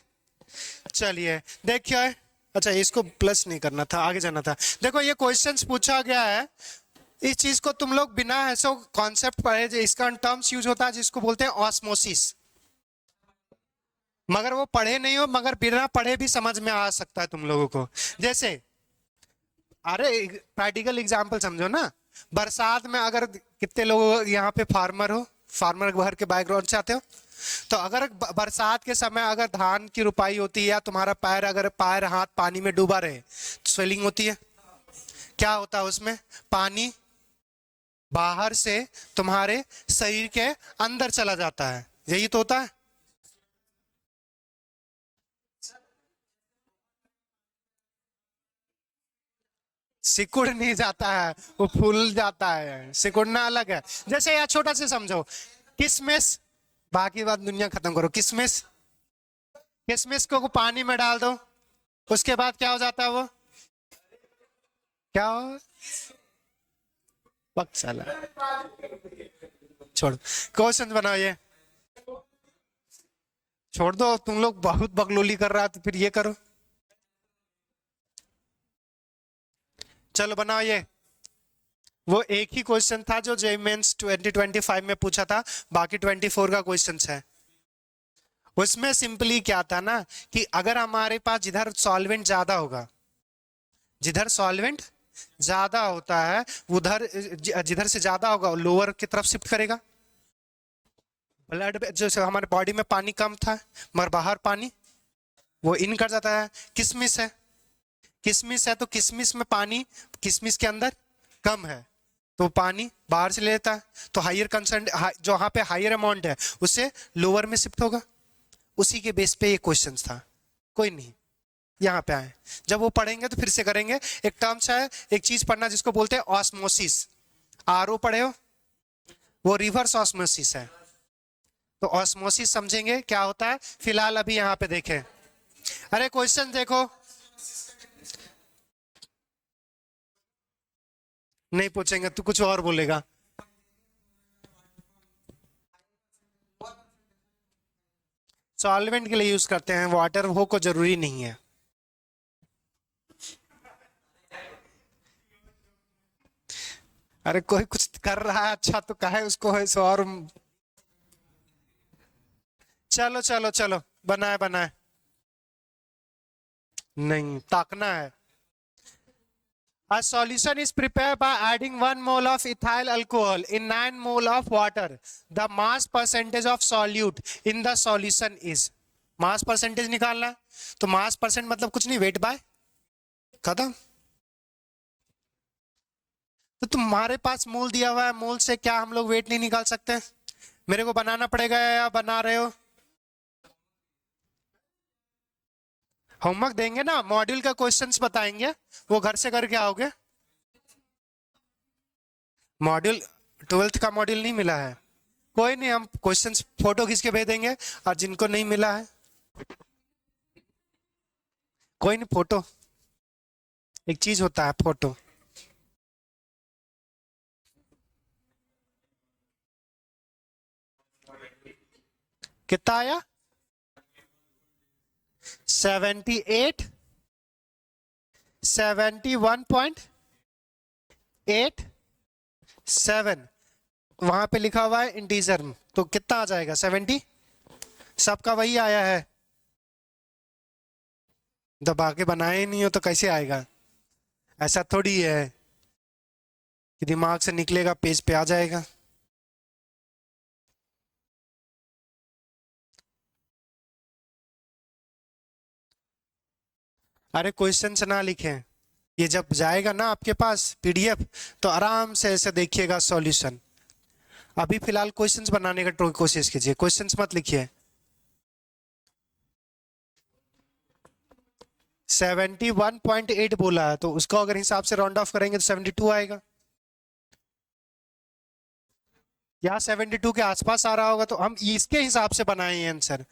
चलिए देखिए, अच्छा इसको प्लस नहीं करना था, आगे जाना था। देखो ये क्वेश्चंस पूछा गया है, इस चीज को तुम लोग बिना ऐसा कॉन्सेप्ट पढ़े, इसका टर्म्स यूज होता है जिसको बोलते हैं ऑस्मोसिस, मगर वो पढ़े नहीं हो, मगर बिना पढ़े भी समझ में आ सकता है तुम लोगों को। जैसे अरे प्रैक्टिकल एग्जांपल समझो ना, बरसात में अगर कितने लोग यहाँ पे फार्मर हो, फार्मर घर के बैकग्राउंड से आते हो, तो अगर बरसात के समय अगर धान की रुपाई होती है या तुम्हारा पैर, अगर पैर हाथ पानी में डूबा रहे तो स्वेलिंग होती है। क्या होता है उसमें, पानी बाहर से तुम्हारे शरीर के अंदर चला जाता है, यही तो होता है। सिकुड़ नहीं जाता है, वो फूल जाता है, सिकुड़ना अलग है। जैसे यार छोटा से समझो, किसमिस, बाकी बात दुनिया खत्म करो, किसमिस, किसमिस को पानी में डाल दो, उसके बाद क्या हो जाता है वो, क्या हो, वक्त साला, छोड़, क्वेश्चन बनाओ ये, छोड़ दो, तुम लोग बहुत बकलोली कर रहा है तो फिर ये करो, चलो बनाओ ये। वो एक ही क्वेश्चन था जो जेईई मेंस 2025 में पूछा था, बाकी 24 का क्वेश्चन है। उसमें सिंपली क्या था ना कि अगर हमारे पास जिधर सॉल्वेंट ज्यादा होगा, जिधर सॉल्वेंट ज्यादा होता है उधर, जिधर से ज्यादा होगा लोअर की तरफ शिफ्ट करेगा। ब्लड जैसे हमारे बॉडी में पानी कम था मगर बाहर पानी वो इन कर जाता है। किशमिश है, किशमिश है तो किशमिश में पानी किशमिश के अंदर कम है तो पानी बाहर से ले लेता है, तो हायर कंसर्न जो यहाँ पे हायर अमाउंट है उससे लोअर में शिफ्ट होगा। उसी के बेस पे ये क्वेश्चन था, कोई नहीं यहाँ पे आए, जब वो पढ़ेंगे तो फिर से करेंगे। एक टर्म्स है, एक चीज पढ़ना जिसको बोलते हैं ऑस्मोसिस, आरओ पढ़े हो, वो रिवर्स ऑस्मोसिस है। तो ऑस्मोसिस समझेंगे क्या होता है, फिलहाल अभी यहाँ पे देखें। अरे क्वेश्चन देखो, नहीं पूछेंगे तो कुछ और बोलेगा। सॉल्वेंट के लिए यूज करते हैं, वाटर हो को जरूरी नहीं है। अरे कोई कुछ कर रहा है अच्छा तो कहे उसको है सो, और चलो चलो चलो बनाए बनाए, नहीं ताकना है। A solution is prepared by adding 1 mole of ethyl alcohol in 9 mole of water. The mass percentage of solute in the solution is, mass percentage निकालना है तो मास परसेंट मतलब कुछ नहीं, वेट बाय, खत्म। तो तुम्हारे पास मोल दिया हुआ है, मोल से क्या हम लोग वेट नहीं निकाल सकते? मेरे को बनाना पड़ेगा या बना रहे हो? होमवर्क देंगे ना, मॉड्यूल का क्वेश्चंस बताएंगे, वो घर से करके आओगे। मॉड्यूल 12th का मॉड्यूल नहीं मिला है, कोई नहीं, हम क्वेश्चंस फोटो खींच के भेज देंगे, और जिनको नहीं मिला है कोई नहीं, फोटो एक चीज होता है, फोटो। कितना आया? 78, 71.87 वहां पे लिखा हुआ है इंटीजर में, तो कितना आ जाएगा? 70, सबका वही आया है। दबा के बनाए ही नहीं हो तो कैसे आएगा? ऐसा थोड़ी है कि दिमाग से निकलेगा पेज पे आ जाएगा। अरे क्वेश्चन ना लिखें, ये जब जाएगा ना आपके पास पीडीएफ तो आराम से ऐसे देखिएगा सॉल्यूशन। अभी फिलहाल क्वेश्चंस बनाने का कोशिश कीजिए, क्वेश्चंस मत लिखिए। 71.8 बोला है तो उसको अगर हिसाब से राउंड ऑफ करेंगे तो 72 आएगा, या 72 के आसपास आ रहा होगा, तो हम इसके हिसाब से बनाए आंसर।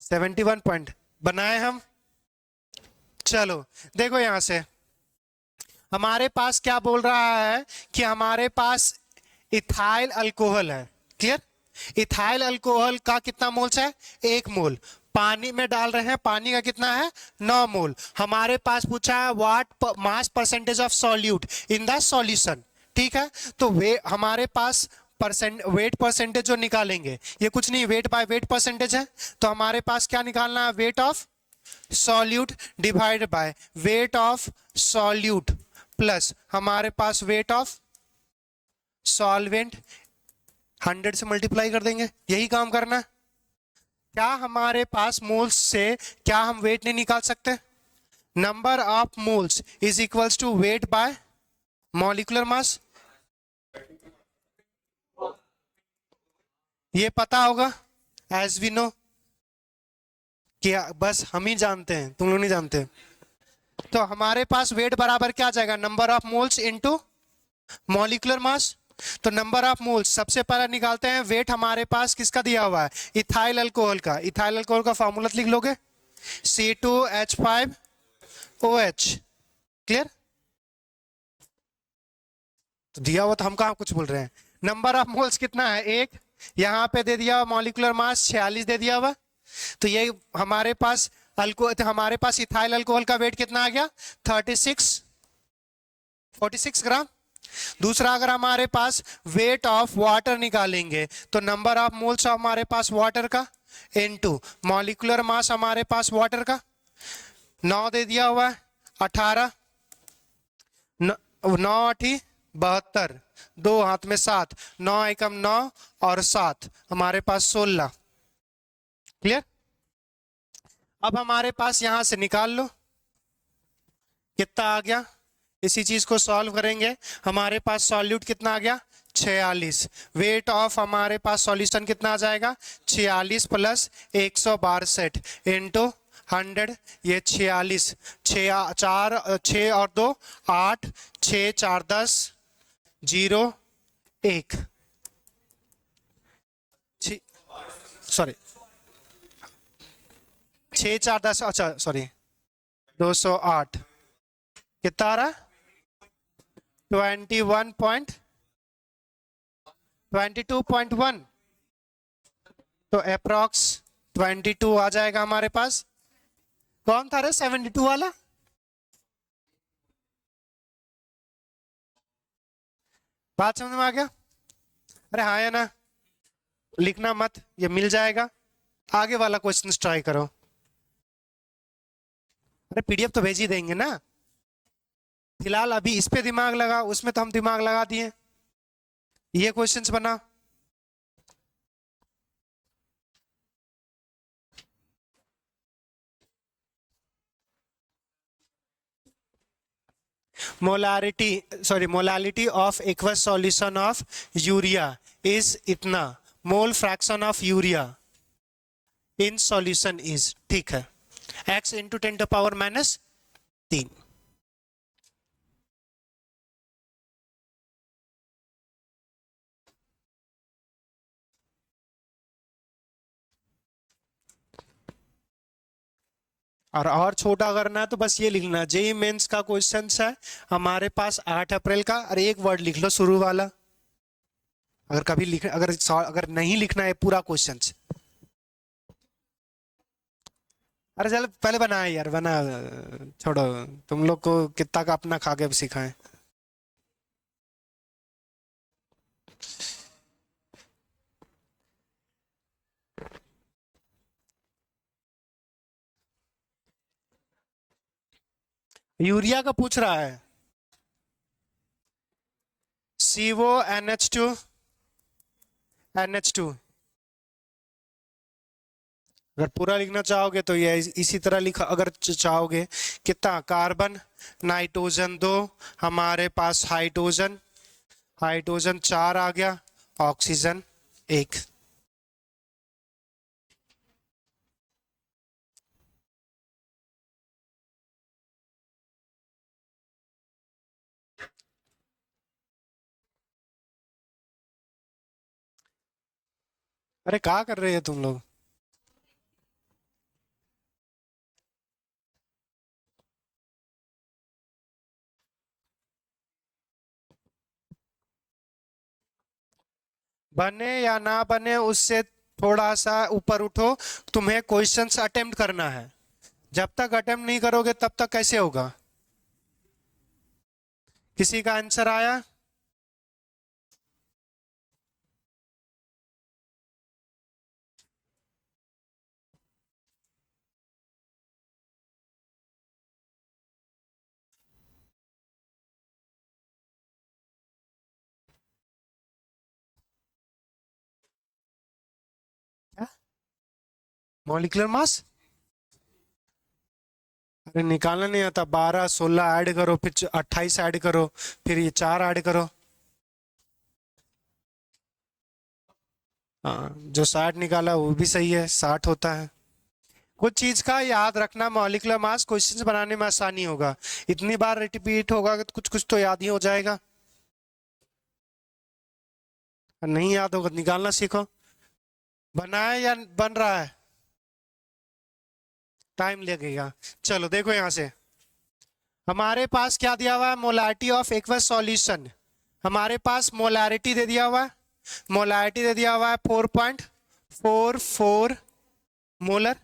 71 पॉइंट बनाए हम। चलो देखो यहां से हमारे पास क्या बोल रहा है कि हमारे पास इथाइल अल्कोहल है, क्लियर? इथाइल अल्कोहल का कितना मोल्स है? 1 मोल। पानी में डाल रहे हैं, पानी का कितना है? 9 मोल। हमारे पास पूछा है what mass percentage of solute in the solution, ठीक है? तो वे हमारे पास वेट परसेंटेज जो निकालेंगे, ये कुछ नहीं, वेट बाय वेट परसेंटेज है, तो हमारे पास क्या निकालना है? Wait of solute divide by weight of solute plus हमारे पास वेट ऑफ सॉल्वेंट, 100 से मल्टीप्लाई कर देंगे, यही काम करना। क्या हमारे पास मोल्स से क्या हम वेट नहीं निकाल सकते? Number of moles is equals to weight by molecular mass, ये पता होगा एज वी नो, कि बस हम ही जानते हैं, तुम लोग नहीं जानते। तो हमारे पास वेट बराबर क्या आ जाएगा? Number of moles into molecular मास। तो नंबर ऑफ मोल्स सबसे पहले निकालते हैं, वेट हमारे पास किसका दिया हुआ है? इथाइल अल्कोहल का। इथाइल अल्कोहल का फॉर्मूला लिख लोगे, C2H5OH। क्लियर? तो दिया हुआ तो हम कहाँ कुछ बोल रहे हैं। नंबर ऑफ मोल्स कितना है? एक। यहाँ पे दे दिया मॉलिक्यूलर मास 46 दे दिया हुआ। तो ये हमारे पास हमारे पास इथाइल अल्कोहल का वेट कितना आ गया? 46 ग्राम। दूसरा, अगर हमारे पास वेट ऑफ वाटर निकालेंगे तो नंबर ऑफ मोल्स हमारे पास वाटर का इनटू मॉलिक्यूलर मास हमारे पास वाटर का 9 दे दिया हुआ है। 18 9 8 72, दो हाथ में 7, 9 एकम 9 और 7 हमारे पास 16। क्लियर? अब हमारे पास यहां से निकाल लो कितना आ गया। इसी चीज को सॉल्व करेंगे। हमारे पास सॉल्यूट कितना आ गया? 46। वेट ऑफ हमारे पास सॉल्यूशन कितना आ जाएगा? 46 प्लस 162 इंटू 100। ये 46, 6 और 2 8, 6 4 10 0 1। सॉरी 6 4 10, अच्छा सॉरी 208 कितना आ रहा? 22.1। तो अप्रॉक्स 22 आ जाएगा हमारे पास। कौन था रे 72 वाला? बात समझ में आ गया? अरे हाँ या ना? लिखना मत, ये मिल जाएगा। आगे वाला क्वेश्चन ट्राई करो। अरे पीडीएफ तो भेज ही देंगे ना। फिलहाल अभी इस पे दिमाग लगा, उसमें तो हम दिमाग लगा दिए। ये क्वेश्चंस बना। Molality of aqueous solution of urea is इतना। Mole fraction of urea in solution is, ठीक है, x इंटू 10⁻³ और छोटा करना है तो बस ये लिखना। जेई मेंस का क्वेश्चन है हमारे पास 8 अप्रैल का। और एक वर्ड लिख लो शुरू वाला। अगर कभी अगर नहीं लिखना है पूरा क्वेश्चन। अरे चल पहले बना यार, बना। छोड़ो, तुम लोग को कितना का अपना खा के सिखाएं। यूरिया का पूछ रहा है। CO NH2। अगर पूरा लिखना चाहोगे तो ये इसी तरह लिखा। अगर चाहोगे कितना? कार्बन नाइट्रोजन 2, हमारे पास हाइड्रोजन 4 आ गया, ऑक्सीजन 1। अरे क्या कर रहे हैं तुम लोग? बने या ना बने उससे थोड़ा सा ऊपर उठो। तुम्हें क्वेश्चंस अटेम्प्ट करना है। जब तक अटेम्प्ट नहीं करोगे तब तक कैसे होगा? किसी का आंसर आया? Molecular mass? अरे निकालना नहीं आता। 12 16 ऐड करो, फिर 28 ऐड करो, फिर ये 4 ऐड करो। हाँ, जो 60 निकाला वो भी सही है, 60 होता है। कुछ चीज का याद रखना, मॉलिक्यूलर मास क्वेश्चंस बनाने में आसानी होगा। इतनी बार रिपीट होगा कि कुछ कुछ तो याद ही हो जाएगा। नहीं याद होगा निकालना सीखो। बना है या बन रहा है? टाइम लगेगा। चलो देखो यहां से हमारे पास क्या दिया हुआ है, मोलारिटी ऑफ एक्वस सॉल्यूशन। हमारे पास मोलारिटी दे दिया हुआ है, मोलारिटी दे दिया हुआ है 4.44 मोलर।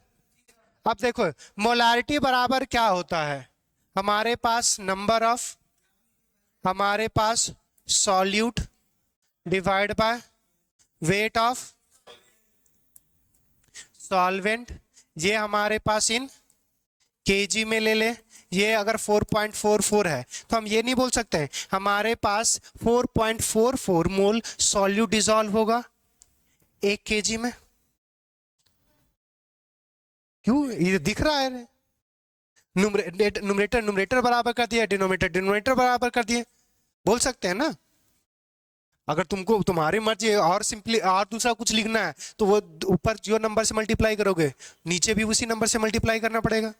अब देखो मोलारिटी बराबर क्या होता है, हमारे पास नंबर ऑफ, हमारे पास solute divide by weight of solvent. ये हमारे पास इन केजी में ले ले। ये अगर 4.44 है तो हम ये नहीं बोल सकते हमारे पास 4.44 मोल सॉल्यूट डिसॉल्व होगा 1 kg में। क्यों, ये दिख रहा है, न्यूमरेटर न्यूमरेटर बराबर कर दिया, डिनोमिनेटर डिनोमिनेटर बराबर कर दिए, बोल सकते हैं ना। अगर तुमको तुम्हारी मर्जी और सिंपली और दूसरा कुछ लिखना है तो वो ऊपर जो नंबर से मल्टीप्लाई करोगे नीचे भी उसी नंबर से मल्टीप्लाई करना पड़ेगा।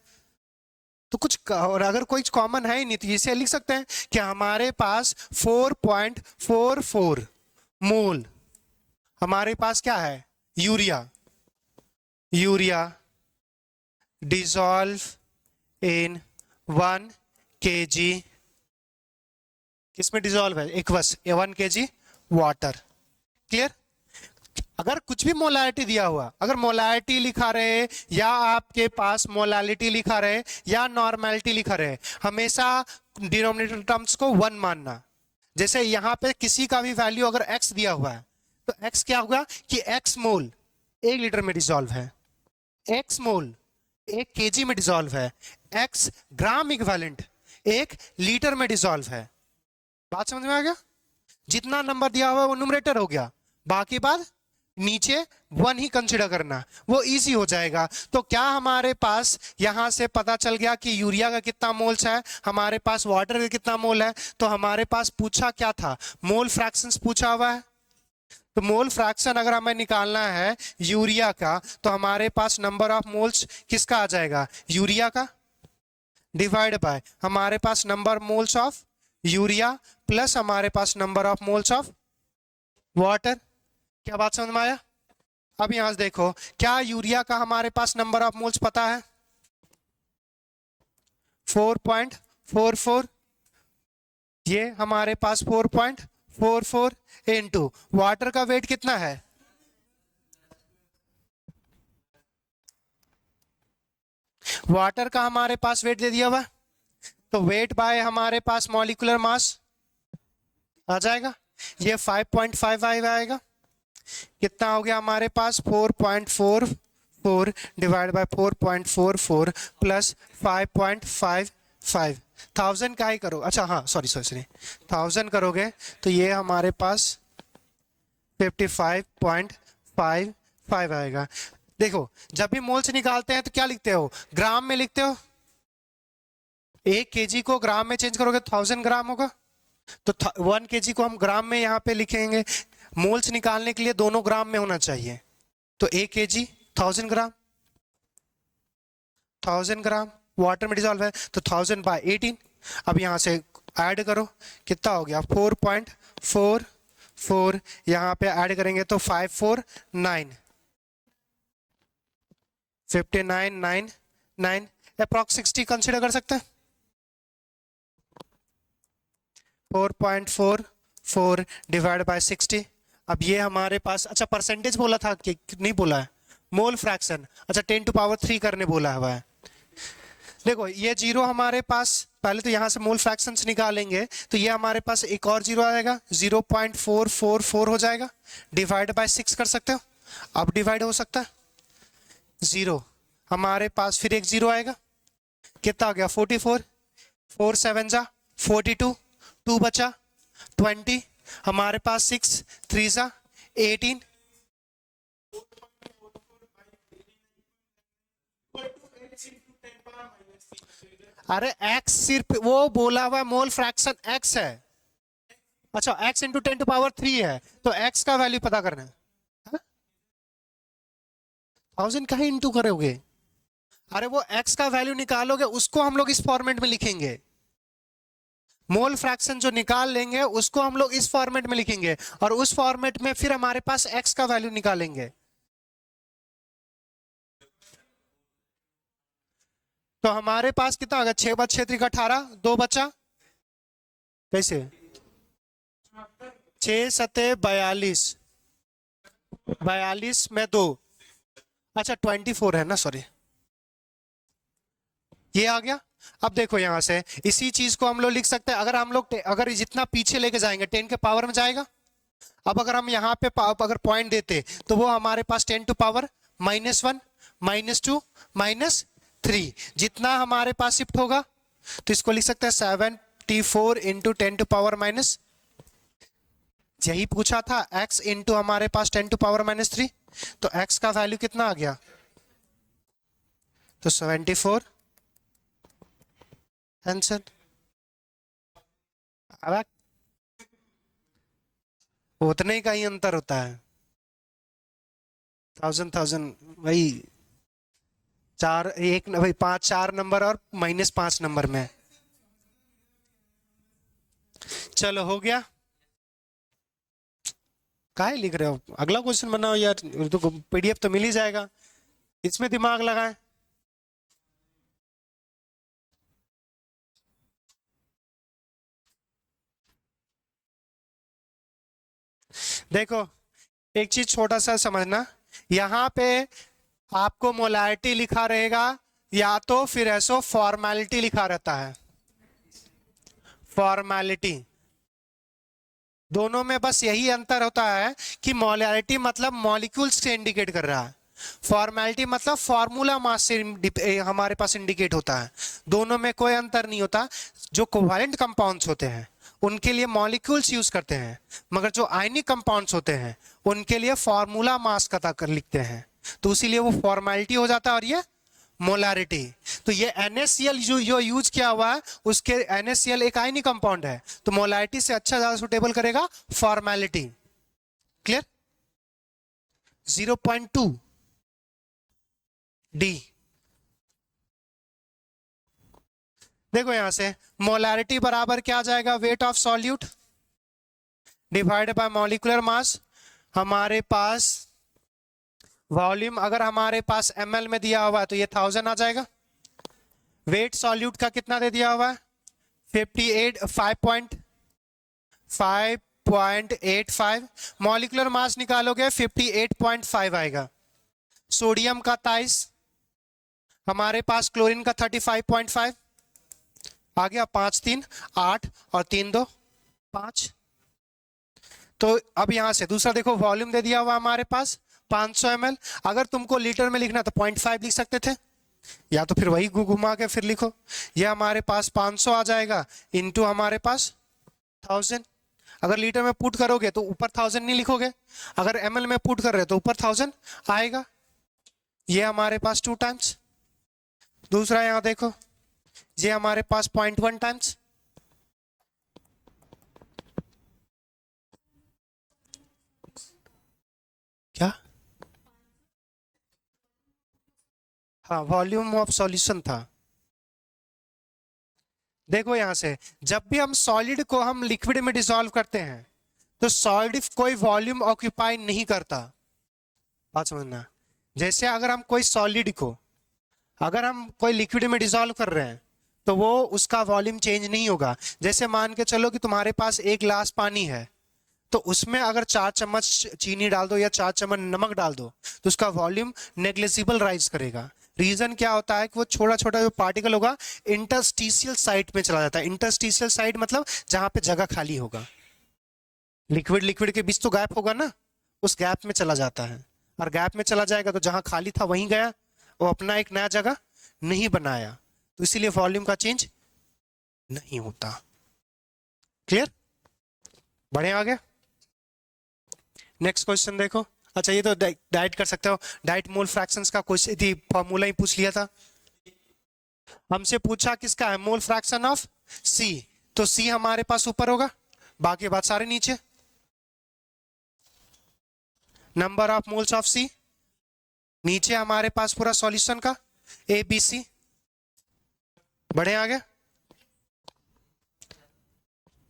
तो कुछ और अगर कोई कॉमन है ही नहीं तो इसे लिख सकते हैं कि हमारे पास 4.44 मोल हमारे पास क्या है, urea, urea dissolve in 1 kg, किसमें डिसॉल्व है, एक्वस, 1 kg वाटर। क्लियर। अगर कुछ भी मोलारिटी दिया हुआ, अगर मोलारिटी लिखा रहे या आपके पास मोलालिटी लिखा रहे या नॉर्मेलिटी लिखा रहे, हमेशा डिनोमिनेटर टर्म्स को 1 मानना। जैसे यहां पे किसी का भी वैल्यू अगर x दिया हुआ है तो x क्या होगा कि x मोल 1 लीटर में डिसॉल्व है, x मोल 1 kg में डिसॉल्व है, x ग्राम इक्विवेलेंट 1 लीटर में डिसॉल्व है। बात समझ में आ गया। जितना नंबर दिया हुआ है वो न्यूमरेटर हो गया, बाकी बात नीचे 1 ही कंसीडर करना, वो इजी हो जाएगा। तो क्या हमारे पास यहां से पता चल गया कि यूरिया का कितना मोल्स है, हमारे पास वाटर का कितना मोल है। तो हमारे पास पूछा क्या था, मोल फ्रैक्शंस पूछा हुआ है। तो मोल फ्रैक्शन अगर हमें निकालना है यूरिया का तो हमारे पास नंबर ऑफ मोल्स किसका आ जाएगा, यूरिया का, डिवाइड बाय हमारे पास number moles of urea plus हमारे पास number of moles of water. क्या बात समझ में आया। अब यहां से देखो क्या यूरिया का हमारे पास नंबर ऑफ मोल्स पता है, 4.44, ये हमारे पास 4.44 इनटू वाटर का वेट कितना है, वाटर का हमारे पास वेट दे दिया हुआ, तो वेट बाय हमारे पास मॉलिक्यूलर मास आ जाएगा, ये 5.55 आएगा। कितना हो गया हमारे पास 4.44 डिवाइड बाय 4.44 प्लस 5.55, 1000 का ही करो, अच्छा हाँ सॉरी 1000 करोगे तो ये हमारे पास 55.55 आएगा। देखो जब भी मोल्स निकालते हैं तो क्या लिखते हो, ग्राम में लिखते हो, 1 kg को ग्राम में चेंज करोगे 1000 ग्राम होगा। तो 1 kg को हम ग्राम में यहाँ पे लिखेंगे, मोल्स निकालने के लिए दोनों ग्राम में होना चाहिए। तो 1 kg 1000 ग्राम, 1000 ग्राम वाटर में डिसॉल्व है तो 1000 बाय 18। अब यहां से ऐड करो कितना हो गया 4.44, यहां पे ऐड करेंगे तो 549, 5999 अप्रॉक्स 60 कंसिडर कर सकते हैं। 4.44 डिवाइड बाय 60। अब ये हमारे पास, अच्छा परसेंटेज बोला था कि नहीं बोला है, मोल फ्रैक्शन, अच्छा 10⁻³ करने बोला हुआ है। देखो ये जीरो हमारे पास, पहले तो यहां से मोल फ्रैक्शंस निकालेंगे तो ये हमारे पास एक और जीरो आएगा, 0.444 हो जाएगा, डिवाइड बाय 6 कर सकते हो। अब डिवाइड हो सकता है, जीरो हमारे पास फिर एक जीरो आएगा, कितना हो गया 44, 4 7 जा 42, 2 बचा 20, हमारे पास 6 3 जा 18, अरे x सिर्फ वो बोला हुआ मोल फ्रैक्शन x है, अच्छा x इंटू 10⁻³ है तो x का वैल्यू पता करना है। 1000 का ही इंटू करोगे, अरे वो x का वैल्यू निकालोगे उसको हम लोग इस फॉर्मेट में लिखेंगे, मोल फ्रैक्शन जो निकाल लेंगे उसको हम लोग इस फॉर्मेट में लिखेंगे और उस फॉर्मेट में फिर हमारे पास x का वैल्यू निकालेंगे। तो हमारे पास कितना होगा, 6 × 6 = 18, 2 बचा, कैसे 6×7 = 42, 42 में 2, अच्छा 24 है ना, सॉरी ये आ गया। अब देखो यहां से इसी चीज को हम लोग लिख सकते हैं, अगर हम लोग अगर जितना पीछे लेके जाएंगे 10 के पावर में जाएगा। अब अगर हम यहाँ पे अगर पॉइंट देते तो वो हमारे पास 10 टू पावर -1 -2 -3, जितना हमारे पास शिफ्ट होगा तो इसको लिख सकते हैं 74 × 10 टू पावर माइनस, यही पूछा था, x इंटू हमारे पास 10 टू पावर -3, तो x का वैल्यू कितना आ गया, तो 74 आंसर। अब उतने का ही अंतर होता है, 1000 वही 4 1 भाई 5 4 नंबर और -5 नंबर में। चलो हो गया, काहे लिख रहे हो, अगला क्वेश्चन बनाओ यार, तो पीडीएफ तो मिल ही जाएगा, इसमें दिमाग लगाएं। देखो एक चीज छोटा सा समझना, यहाँ पे आपको मोलारिटी लिखा रहेगा या तो फिर ऐसो फॉर्मेलिटी लिखा रहता है, फॉर्मेलिटी, दोनों में बस यही अंतर होता है कि मोलारिटी मतलब मॉलिक्यूल्स से इंडिकेट कर रहा है, फॉर्मेलिटी मतलब फॉर्मूला मास से हमारे पास इंडिकेट होता है, दोनों में कोई अंतर नहीं होता। जो कोवैलेंट कंपाउंड्स होते हैं उनके लिए मॉलिक्यूल्स यूज करते हैं, मगर जो आयनिक कंपाउंड्स होते हैं उनके लिए फॉर्मूला मास का कर लिखते हैं, तो इसीलिए वो फॉर्मेलिटी हो जाता है और ये मोलारिटी। तो ये NaCl जो यूज किया हुआ है, उसके NaCl एक आयनिक कंपाउंड है, तो मोलारिटी से अच्छा ज्यादा सुटेबल करेगा फॉर्मेलिटी। Clear, 0.2 D. देखो यहां से मोलारिटी बराबर क्या आ जाएगा, wait of solute divided by molecular मास, हमारे पास वॉल्यूम अगर हमारे पास ml में दिया हुआ है तो ये 1000 आ जाएगा, वेट सॉल्यूट का कितना दे दिया हुआ है 5.85, मॉलिक्यूलर मास निकालोगे 58.5 आएगा, सोडियम का 23, हमारे पास क्लोरीन का 35.5 आ गया, 5 3 8 और 3 2 5। तो अब यहां से दूसरा देखो वॉल्यूम दे दिया हुआ हमारे पास 500 ml, अगर तुमको लीटर में लिखना तो 0.5 लिख सकते थे, या तो फिर वही घुमा के फिर लिखो, ये हमारे पास 500 आ जाएगा इनटू हमारे पास 1000, अगर लीटर में पुट करोगे तो ऊपर 1000 नहीं लिखोगे, अगर ml में पुट कर रहे हो तो ऊपर 1000 आएगा, ये हमारे पास 2 टाइम्स। दूसरा यहां देखो ये हमारे पास 0.1 टाइम्स, क्या, हाँ वॉल्यूम ऑफ सॉल्यूशन था। देखो यहां से जब भी हम सॉलिड को हम लिक्विड में डिसॉल्व करते हैं तो सॉलिड कोई वॉल्यूम ऑक्यूपाई नहीं करता, बात समझना, जैसे अगर हम कोई सॉलिड को अगर हम कोई लिक्विड में डिसॉल्व कर रहे हैं तो वो उसका वॉल्यूम चेंज नहीं होगा, जैसे मान के चलो कि तुम्हारे पास एक गिलास पानी है तो उसमें अगर 4 चम्मच चीनी डाल दो या 4 चम्मच नमक डाल दो तो उसका वॉल्यूम नेग्लिजिबल राइज करेगा, रीजन क्या होता है कि वो छोटा छोटा जो पार्टिकल होगा इंटरस्टिशियल साइट में चला जाता है, इंटरस्टिशियल साइट मतलब जहां पे जगह खाली होगा, लिक्विड लिक्विड के बीच तो गैप होगा ना, उस गैप में चला जाता है, और गैप में चला जाएगा तो जहां खाली था वहीं गया, वो अपना एक नया जगह नहीं बनाया, तो इसीलिए वॉल्यूम का चेंज नहीं होता। क्लियर, बढ़े आगे, नेक्स्ट क्वेश्चन देखो। अच्छा ये तो डाइट कर सकते हो, डाइट मोल फ्रैक्शंस का क्वेश्चन फॉर्मूला ही पूछ लिया था, हमसे पूछा किसका है, मोल फ्रैक्शन ऑफ सी, तो सी हमारे पास ऊपर होगा, बाकी बात सारे नीचे, नंबर ऑफ मोल्स ऑफ सी, नीचे हमारे पास पूरा सॉल्यूशन का ABC। बढ़े आगे,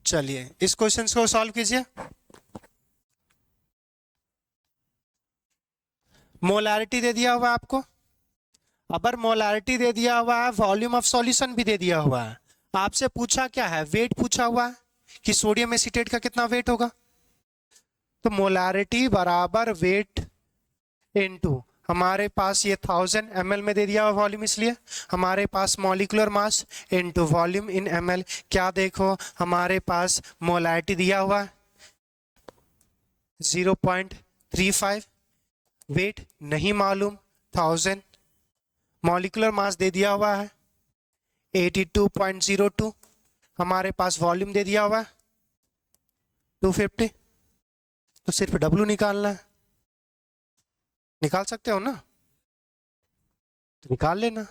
चलिए इस क्वेश्चन को सॉल्व कीजिए। मोलारिटी दे दिया हुआ आपको, अगर मोलारिटी दे दिया हुआ है, वॉल्यूम ऑफ सॉल्यूशन भी दे दिया हुआ है, आपसे पूछा क्या है, वेट पूछा हुआ है कि सोडियम एसीटेट का कितना वेट होगा, तो मोलारिटी बराबर वेट इनटू हमारे पास ये 1000 ml में दे दिया हुआ वॉल्यूम, इसलिए हमारे पास molecular mass into volume in ml। क्या देखो हमारे पास मोलारिटी दिया हुआ है 0.35, वेट नहीं मालूम 1000, मॉलिक्यूलर मास दे दिया हुआ है 82.02, हमारे पास वॉल्यूम दे दिया हुआ है 250, तो सिर्फ W निकालना है। निकाल सकते हो ना, तो निकाल लेना।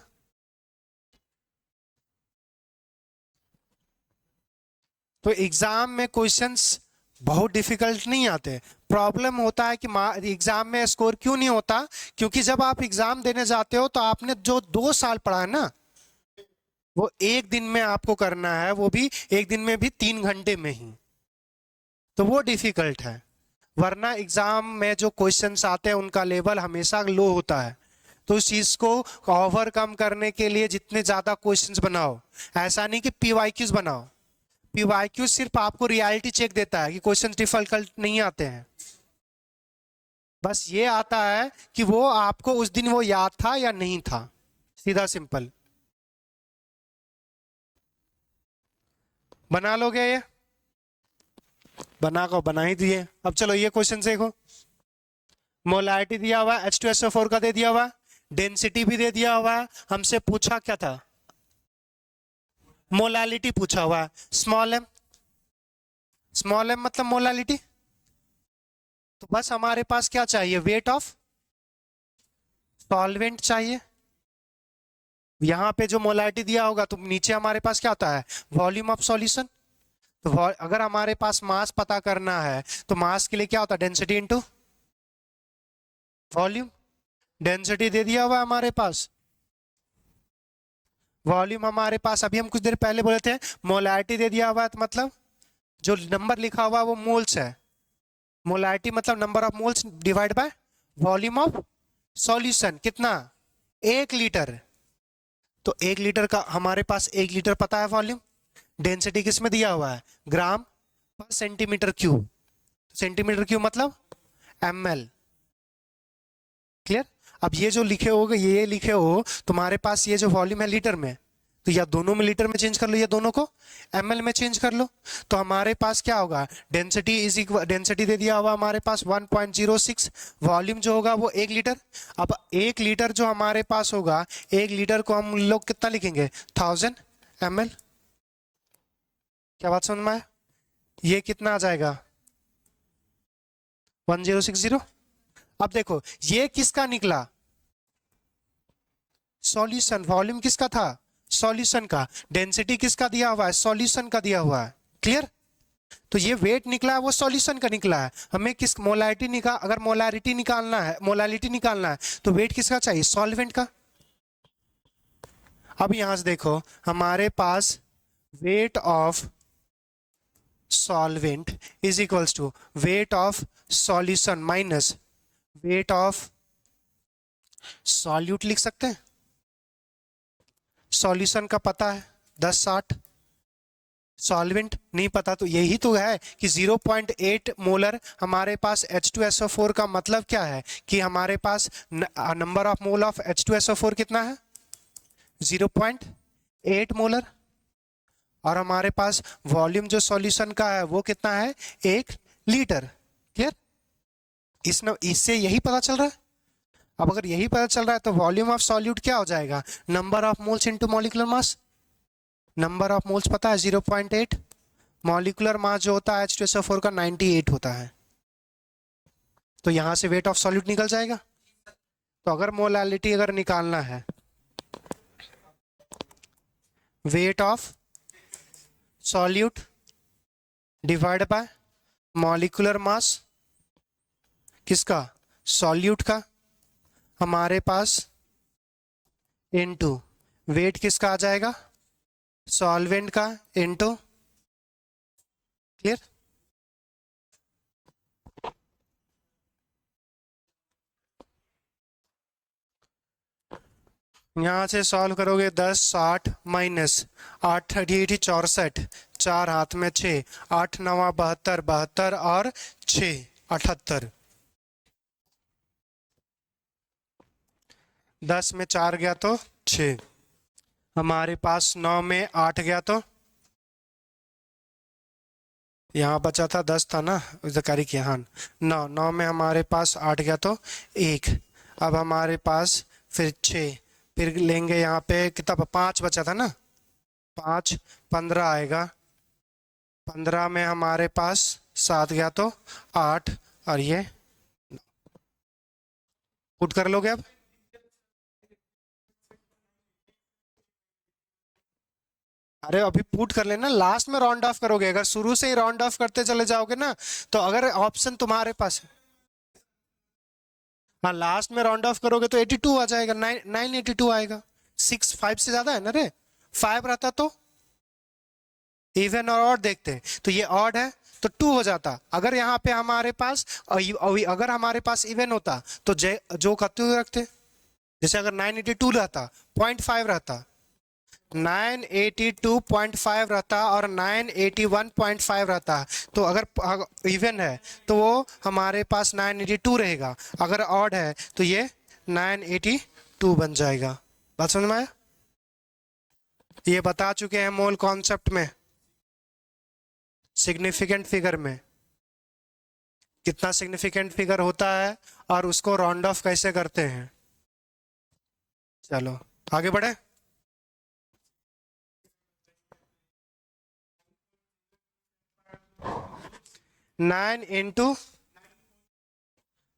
तो एग्जाम में क्वेश्चंस बहुत डिफिकल्ट नहीं आते। प्रॉब्लम होता है कि एग्जाम में स्कोर क्यों नहीं होता, क्योंकि जब आप एग्जाम देने जाते हो तो आपने जो 2 साल पढ़ा है ना, वो एक दिन में आपको करना है, वो भी एक दिन में भी 3 घंटे में ही, तो वो डिफिकल्ट है। वरना एग्जाम में जो क्वेश्चंस आते हैं उनका लेवल हमेशा लो होता है, तो इस चीज को ओवरकम करने के लिए जितने ज्यादा क्वेश्चंस बनाओ, ऐसा नहीं कि पीवाईक्यूज बनाओ। पीवाईक्यू सिर्फ आपको रियलिटी चेक देता है कि क्वेश्चंस डिफिकल्ट नहीं आते हैं, बस ये आता है कि वो आपको उस दिन वो याद था या नहीं था, सीधा सिंपल। बना लोगे ये, बना ही दिए। अब चलो ये क्वेश्चन देखो, मोलारिटी दिया हुआ है, H2SO4 का दे दिया हुआ है, डेंसिटी भी दे दिया हुआ है, हमसे पूछा क्या था, मोलालिटी पूछा हुआ है, स्मॉल एम मतलब मोलालिटी। तो बस हमारे पास क्या चाहिए, वेट ऑफ सॉल्वेंट चाहिए। यहां पे जो मोलारिटी दिया होगा तो नीचे हमारे पास क्या होता है, वॉल्यूम ऑफ सॉल्यूशन। तो अगर हमारे पास मास पता करना है तो मास के लिए क्या होता है, डेंसिटी इनटू वॉल्यूम। डेंसिटी दे दिया हुआ हमारे पास, वॉल्यूम हमारे पास अभी हम कुछ देर पहले बोले थे मोलारिटी दे दिया हुआ है, तो मतलब जो नंबर लिखा हुआ है वो मोल्स है। मोलारिटी मतलब number of moles divide by volume of solution, कितना, 1 लीटर। तो 1 लीटर का हमारे पास 1 लीटर पता है वॉल्यूम, डेंसिटी किसमें दिया हुआ है, ग्राम पर सेंटीमीटर क्यूब, सेंटीमीटर क्यूब मतलब ml। क्लियर। अब ये जो लिखे हो, ये लिखे हो तुम्हारे पास, ये जो वॉल्यूम है लीटर में, तो या दोनों में लीटर में चेंज कर लो या दोनों को ml में चेंज कर लो, तो हमारे पास क्या होगा, डेंसिटी इज इक्वल, डेंसिटी दे दिया हुआ हमारे पास 1.06, वॉल्यूम जो होगा वो 1 लीटर। अब 1 लीटर जो हमारे पास होगा, 1 लीटर को हम लोग कितना लिखेंगे, 1000 ml। क्या बात समझ में आया, ये कितना आ जाएगा 1060। अब देखो ये किसका निकला, सॉल्यूशन, वॉल्यूम किसका था, सॉल्यूशन का, डेंसिटी किसका दिया हुआ है, सॉल्यूशन का दिया हुआ है। क्लियर। तो ये वेट निकला है वो सॉल्यूशन का निकला है, हमें किस मोलारिटी निकाल, अगर मोलारिटी निकालना है, मोलालिटी निकालना है तो वेट किसका चाहिए, सॉल्वेंट का। अब यहां से देखो हमारे पास weight of solvent is equals to weight of solution minus weight of solute, लिख सकते हैं। सॉल्यूशन का पता है 1060, सॉल्वेंट नहीं पता, तो यही तो है कि 0.8 मोलर हमारे पास H2SO4 का मतलब क्या है कि हमारे पास number of mole of H2SO4 कितना है, 0.8 मोलर, और हमारे पास वॉल्यूम जो सॉल्यूशन का है वो कितना है, 1 लीटर। क्लियर। इससे यही पता चल रहा है। अब अगर यही पता चल रहा है तो वॉल्यूम ऑफ सॉल्यूट क्या हो जाएगा, number of moles into molecular mass. Number of moles पता है 0.8, मॉलिक्यूलर मास जो होता है H2SO4 का 98 होता है, तो यहां से वेट ऑफ सॉल्यूट निकल जाएगा। तो अगर मोलालिटी अगर निकालना है, wait of solute divide by molecular मास किसका, सॉल्यूट का, हमारे पास इनटू वेट किसका आ जाएगा, सॉल्वेंट का, इनटू। क्लियर। यहाँ से सॉल्व करोगे 10 60 माइनस 8 8 64, 4 हाथ में 6, 8 9 72, 72 और 6 78, 10 में 4 गया तो 6, हमारे पास 9 में 8 गया तो यहाँ बचा था 10 था ना, जकारी किया हाँ 9, 9 में हमारे पास 8 गया तो 1, अब हमारे पास फिर 6, फिर लेंगे यहाँ पे कितना 5 बचा था ना, 5 15 आएगा, 15 में हमारे पास 7 गया तो 8 और ये पुट कर लोगे अब। अरे अभी पुट कर लेना, लास्ट में राउंड ऑफ करोगे, अगर शुरू से ही राउंड ऑफ करते चले जाओगे ना तो अगर ऑप्शन तुम्हारे पास है, हाँ लास्ट में राउंड ऑफ करोगे तो 82 आ जाएगा, 982 आएगा, 6 5 से ज्यादा है ना रे, 5 रहता तो इवन और ऑड देखते हैं, तो ये ऑड है तो 2 हो जाता, अगर यहाँ पे हमारे पास अगर हमारे पास इवन होता तो जो करते हुए रखते, जैसे अगर 982 रहता 0.5 रहता, 982.5 रहता और 981.5 रहता, तो अगर इवन है तो वो हमारे पास 982 रहेगा, अगर ऑड है तो ये 982 बन जाएगा। बात समझ में आया? ये बता चुके हैं मोल कॉन्सेप्ट में, सिग्निफिकेंट फिगर में कितना सिग्निफिकेंट फिगर होता है और उसको राउंड ऑफ कैसे करते हैं। चलो आगे बढ़े। 9 इंटू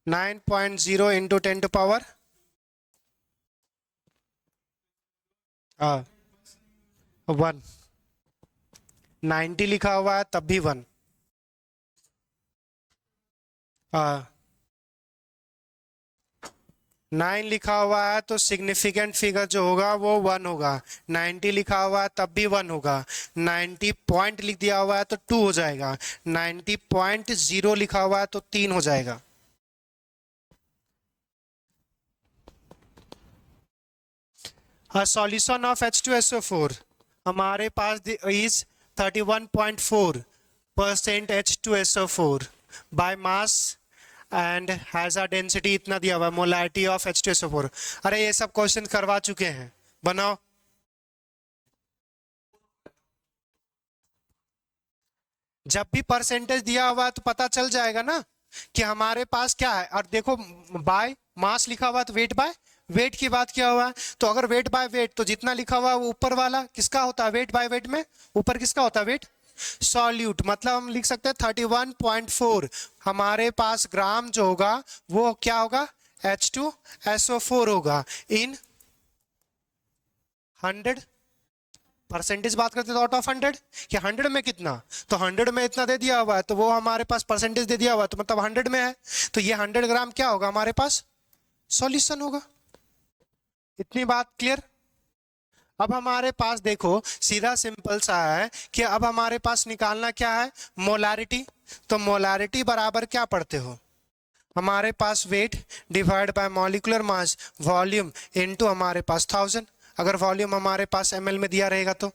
9.0 इंटू 10 टू पावर 1, 90 लिखा हुआ है तब भी 1, 9 लिखा हुआ है तो सिग्निफिकेंट फिगर जो होगा वो 1 होगा, 90 लिखा हुआ है तब भी 1 होगा, 90 पॉइंट लिख दिया हुआ है तो 2 हो जाएगा, 90.0 लिखा हुआ है तो 3 हो जाएगा। सॉल्यूशन ऑफ H2SO4 हमारे पास is 31.4% H2SO4 by mass and has a density इतना दिया हुआ, मोलैरिटी ऑफ H2SO4। अरे ये सब क्वेश्चन करवा चुके हैं, बनाओ। जब भी परसेंटेज दिया हुआ है तो पता चल जाएगा ना कि हमारे पास क्या है, और देखो बाय मास लिखा हुआ है तो वेट बाय वेट की बात किया हुआ है, तो अगर वेट बाय वेट तो जितना लिखा हुआ है वो ऊपर वाला किसका होता है, वेट बाय वेट में ऊपर किसका होता है, वेट सॉल्यूट, मतलब हम लिख सकते हैं 31.4 हमारे पास ग्राम जो होगा वो क्या होगा, H2SO4 होगा इन 100 परसेंटेज बात करते हैं तो आउट ऑफ 100 कि 100 में कितना, तो 100 में इतना दे दिया हुआ है तो वो हमारे पास परसेंटेज दे दिया हुआ है तो मतलब 100 में है, तो ये 100 ग्राम क्या होगा हमारे पास, सॉल्यूशन होगा। इतनी बात क्लियर। अब हमारे पास देखो सीधा सिंपल सा है कि अब हमारे पास निकालना क्या है, मोलारिटी, तो मोलारिटी बराबर क्या पढ़ते हो, हमारे पास weight divide by molecular mass volume into हमारे पास 1000, अगर वॉल्यूम हमारे पास ml में दिया रहेगा तो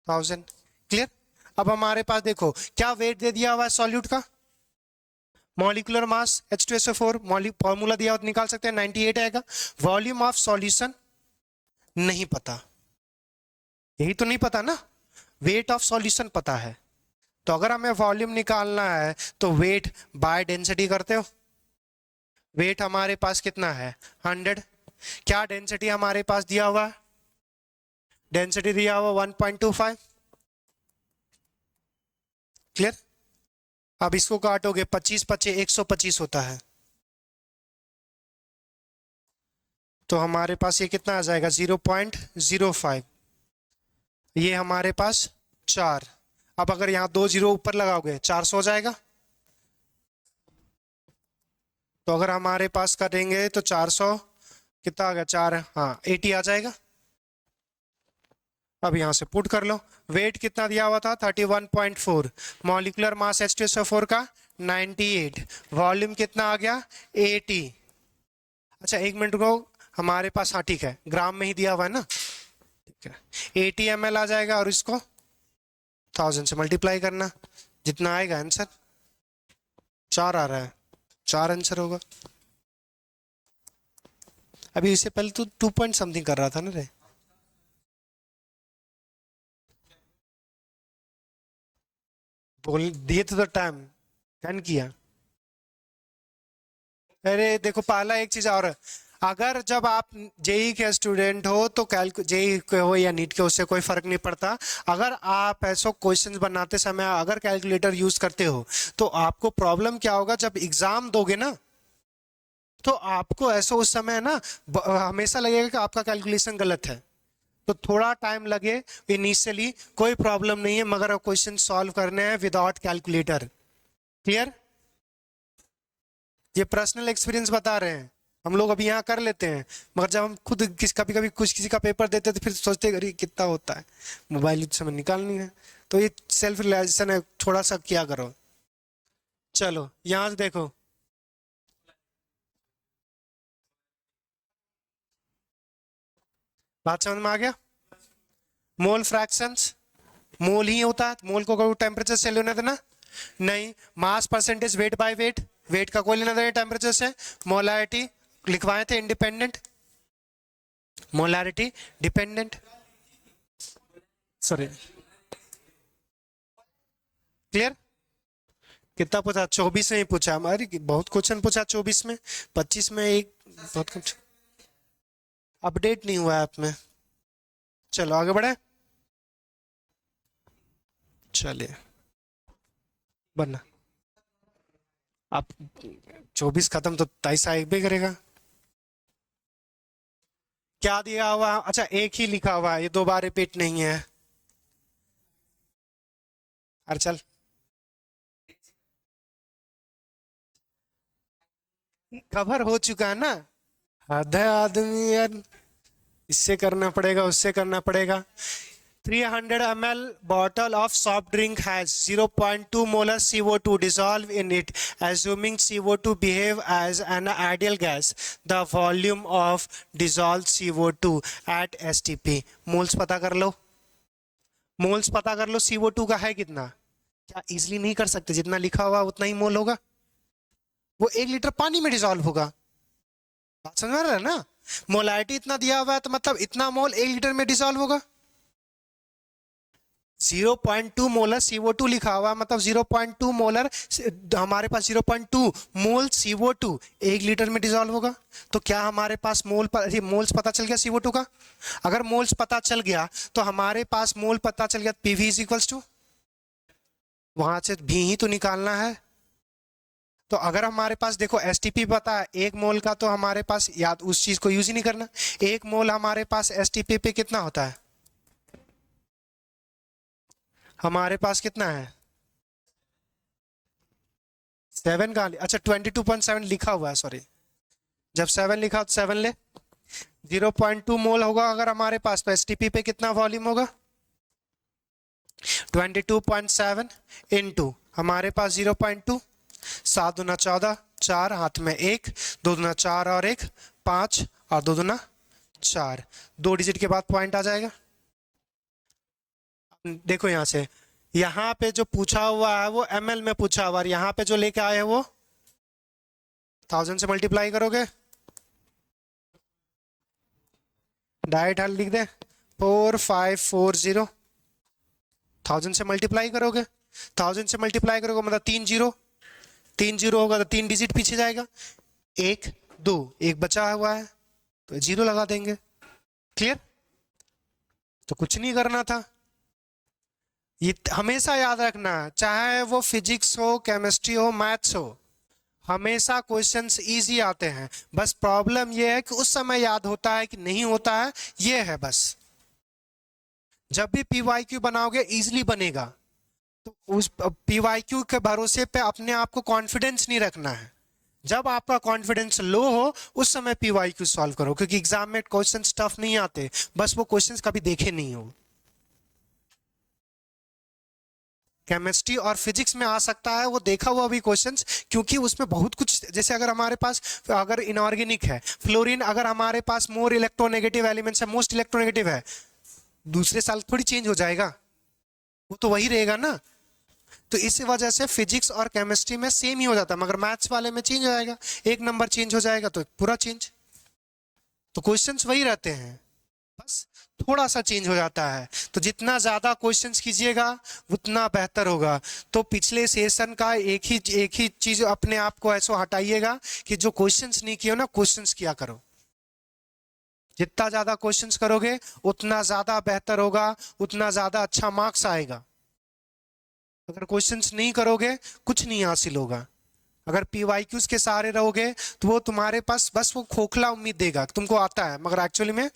1000। क्लियर। अब हमारे पास देखो क्या वेट दे दिया हुआ है सॉल्यूट का, मॉलिक्यूलर मास H2SO4 फॉर्मूला दिया हुआ तो निकाल सकते हैं 98 आएगा, वॉल्यूम ऑफ सॉल्यूशन नहीं पता, यही तो नहीं पता ना, वेट ऑफ सॉल्यूशन पता है, तो अगर हमें वॉल्यूम निकालना है तो वेट बाय डेंसिटी करते हो, वेट हमारे पास कितना है 100, क्या डेंसिटी हमारे पास दिया हुआ है, डेंसिटी दिया हुआ 1.25। क्लियर। अब इसको काटोगे 25 25 125 होता है, तो हमारे पास ये कितना आ जाएगा 0.05, ये हमारे पास 4, अब अगर यहाँ 2 जीरो ऊपर लगाओगे 400 हो जाएगा, तो अगर हमारे पास करेंगे तो 400 कितना आ गया 4, हाँ 80 आ जाएगा। अब यहां से पुट कर लो, वेट कितना दिया हुआ था 31.4, मॉलिक्यूलर मास H2SO4 का 98, वॉल्यूम कितना आ गया 80। अच्छा एक मिनट को हमारे पास, हाँ ठीक है, ग्राम में ही दिया हुआ है ना, ठीक है। 80 ml आ जाएगा और इसको 1000 से मल्टीप्लाई करना, जितना आएगा आंसर 4 आ रहा है, 4 आंसर होगा। अभी इससे पहले तो 2 पॉइंट समथिंग कर रहा था ना रे। बोल दिए तो टाइम डन किया। अरे देखो पहला एक चीज और है, अगर जब आप जेई के स्टूडेंट हो तो जेई के हो या नीट के, उससे कोई फर्क नहीं पड़ता। अगर आप ऐसा क्वेश्चंस बनाते समय अगर कैलकुलेटर यूज करते हो तो आपको प्रॉब्लम क्या होगा, जब एग्जाम दोगे ना तो आपको ऐसा उस समय ना हमेशा लगेगा कि आपका कैलकुलेशन गलत है। तो थोड़ा टाइम लगे इनिशियली, कोई प्रॉब्लम नहीं है, मगर क्वेश्चन सॉल्व करने हैं विदाउट कैलकुलेटर। क्लियर? ये पर्सनल एक्सपीरियंस बता रहे हैं, हम लोग अभी यहाँ कर लेते हैं, मगर जब हम खुद कभी कभी कुछ किसी का पेपर देते हैं तो फिर सोचते हैं अरे कितना होता है, मोबाइल समय निकालनी है। तो ये सेल्फ रियलाइजेशन है, थोड़ा सा किया करो। चलो यहाँ से देखो, बात समझ में आ गया? मोल फ्रैक्शंस, मोल ही होता है, मोल को कोई टेम्परेचर से लेना देना नहीं। Mass percentage weight by weight, weight का कोई लेना देना टेम्परेचर से। मोलारिटी लिखवाए थे independent, molarity dependent, sorry. Clear? कितना पूछा? 24 में ही पूछा हमारी, बहुत क्वेश्चन पूछा 24 में, 25 में एक, बहुत कुछ अपडेट नहीं हुआ ऐप में। चलो आगे बढ़े, चलिए बनना। आप 24 खत्म तो 23 एक भी करेगा। क्या दिया हुआ? अच्छा एक ही लिखा हुआ है, ये 2 बार रिपीट नहीं है। अरे चल, कवर हो चुका है ना। आधा आदमी यार, इससे करना पड़ेगा उससे करना पड़ेगा। 300 ml bottle of soft drink has 0.2 molar CO2 dissolved in it. Assuming CO2 behave as an ideal gas, the volume of dissolved CO2 at STP. Moles पता कर लो, मोल्स पता कर लो, CO2 का है कितना। क्या इजीली नहीं कर सकते? जितना लिखा हुआ उतना ही मोल होगा, वो 1 लीटर पानी में डिसॉल्व होगा। बात समझ में आ रहा है ना? मोलारिटी इतना दिया हुआ है तो मतलब इतना मोल 1 लीटर में डिसॉल्व होगा। 0.2 मोलर CO2 लिखा हुआ, मतलब 0.2 मोलर, हमारे पास 0.2 मोल CO2 1 लीटर में डिसॉल्व होगा। तो क्या हमारे पास मोल्स पता चल गया CO2 का? अगर मोल्स पता चल गया तो हमारे पास मोल पता चल गया, PV इज इक्वल्स टू, वहां से भी ही तो निकालना है। तो अगर हमारे पास देखो STP पता है 1 मोल का, तो हमारे पास याद उस चीज को यूज ही नहीं करना। 1 मोल हमारे पास STP पे कितना होता है? हमारे पास कितना है? 7 का, अच्छा 22.7 लिखा हुआ है, सॉरी। जब 7 लिखा तो 7 ले, 0.2 मोल होगा अगर हमारे पास, तो STP पे कितना वॉल्यूम होगा? 22.7 इनटू हमारे पास 0.2, 7 दूना 14, 4 हाथ में 1, 2 दूना 4 और 1 5 और 2 दूना 4, 2 डिजिट के बाद पॉइंट आ जाएगा। देखो यहां से, यहां पे जो पूछा हुआ है वो ml में पूछा हुआ है, यहां पे जो लेके आए हैं वो 1000 से मल्टीप्लाई करोगे, डायरेक्ट हल लिख दे 4540, 1000 से मल्टीप्लाई करोगे, 1000 से मल्टीप्लाई करोगे मतलब 3 जीरो होगा तो 3 डिजिट पीछे जाएगा, 1 2 1 बचा हुआ है तो 0 लगा देंगे। क्लियर? तो कुछ नहीं करना था। ये हमेशा याद रखना, चाहे वो फिजिक्स हो, केमिस्ट्री हो, मैथ्स हो, हमेशा क्वेश्चंस इजी आते हैं। बस प्रॉब्लम ये है कि उस समय याद होता है कि नहीं होता है, ये है बस। जब भी PYQ बनाओगे इजीली बनेगा, तो उस PYQ के भरोसे पे अपने आप को कॉन्फिडेंस नहीं रखना है। जब आपका कॉन्फिडेंस लो हो उस समय PYQ सॉल्व करो, क्योंकि एग्जाम में क्वेश्चंस टफ नहीं आते, बस वो क्वेश्चंस कभी देखे नहीं हो। केमिस्ट्री और फिजिक्स में आ सकता है वो देखा हुआ भी क्वेश्चंस, क्योंकि उसमें बहुत कुछ जैसे अगर हमारे पास अगर इनऑर्गेनिक है फ्लोरीन, अगर हमारे पास मोर इलेक्ट्रोनेगेटिव एलिमेंट्स है, मोस्ट इलेक्ट्रोनेगेटिव है, दूसरे साल थोड़ी चेंज हो जाएगा, वो तो वही रहेगा ना। तो इस वजह से फिजिक्स और केमिस्ट्री में सेम ही हो जाता है, मगर मैथ्स वाले में चेंज हो जाएगा, एक नंबर चेंज हो जाएगा तो पूरा चेंज। तो क्वेश्चंस वही रहते हैं, बस थोड़ा सा चेंज हो जाता है। तो जितना ज्यादा क्वेश्चंस कीजिएगा उतना बेहतर होगा। तो पिछले सेशन का एक ही चीज अपने आप को ऐसा हटाइएगा कि जो क्वेश्चंस नहीं किए हो ना, क्वेश्चंस किया करो। जितना ज्यादा क्वेश्चंस करोगे उतना ज्यादा बेहतर होगा, उतना ज्यादा अच्छा मार्क्स आएगा। अगर क्वेश्चंस नहीं करोगे कुछ नहीं हासिल होगा। अगर पीवाईक्यूज के सहारे रहोगे तो वो तुम्हारे पास बस वो खोखला उम्मीद देगा, तुमको आता है, मगर एक्चुअली में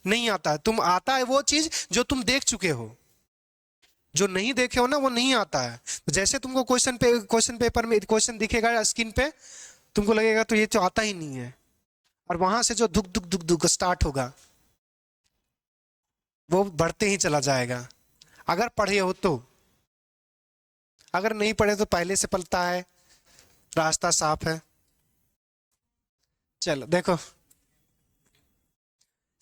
नहीं आता है। तुम आता है वो चीज जो तुम देख चुके हो, जो नहीं देखे हो ना वो नहीं आता है। तो जैसे तुमको क्वेश्चन पेपर में क्वेश्चन दिखेगा स्क्रीन पे, तुमको लगेगा तो ये तो आता ही नहीं है, और वहां से जो दुख दुख दुख दुख स्टार्ट होगा वो बढ़ते ही चला जाएगा, अगर पढ़े हो तो। अगर नहीं पढ़े तो पहले से पता है, रास्ता साफ है। चलो देखो,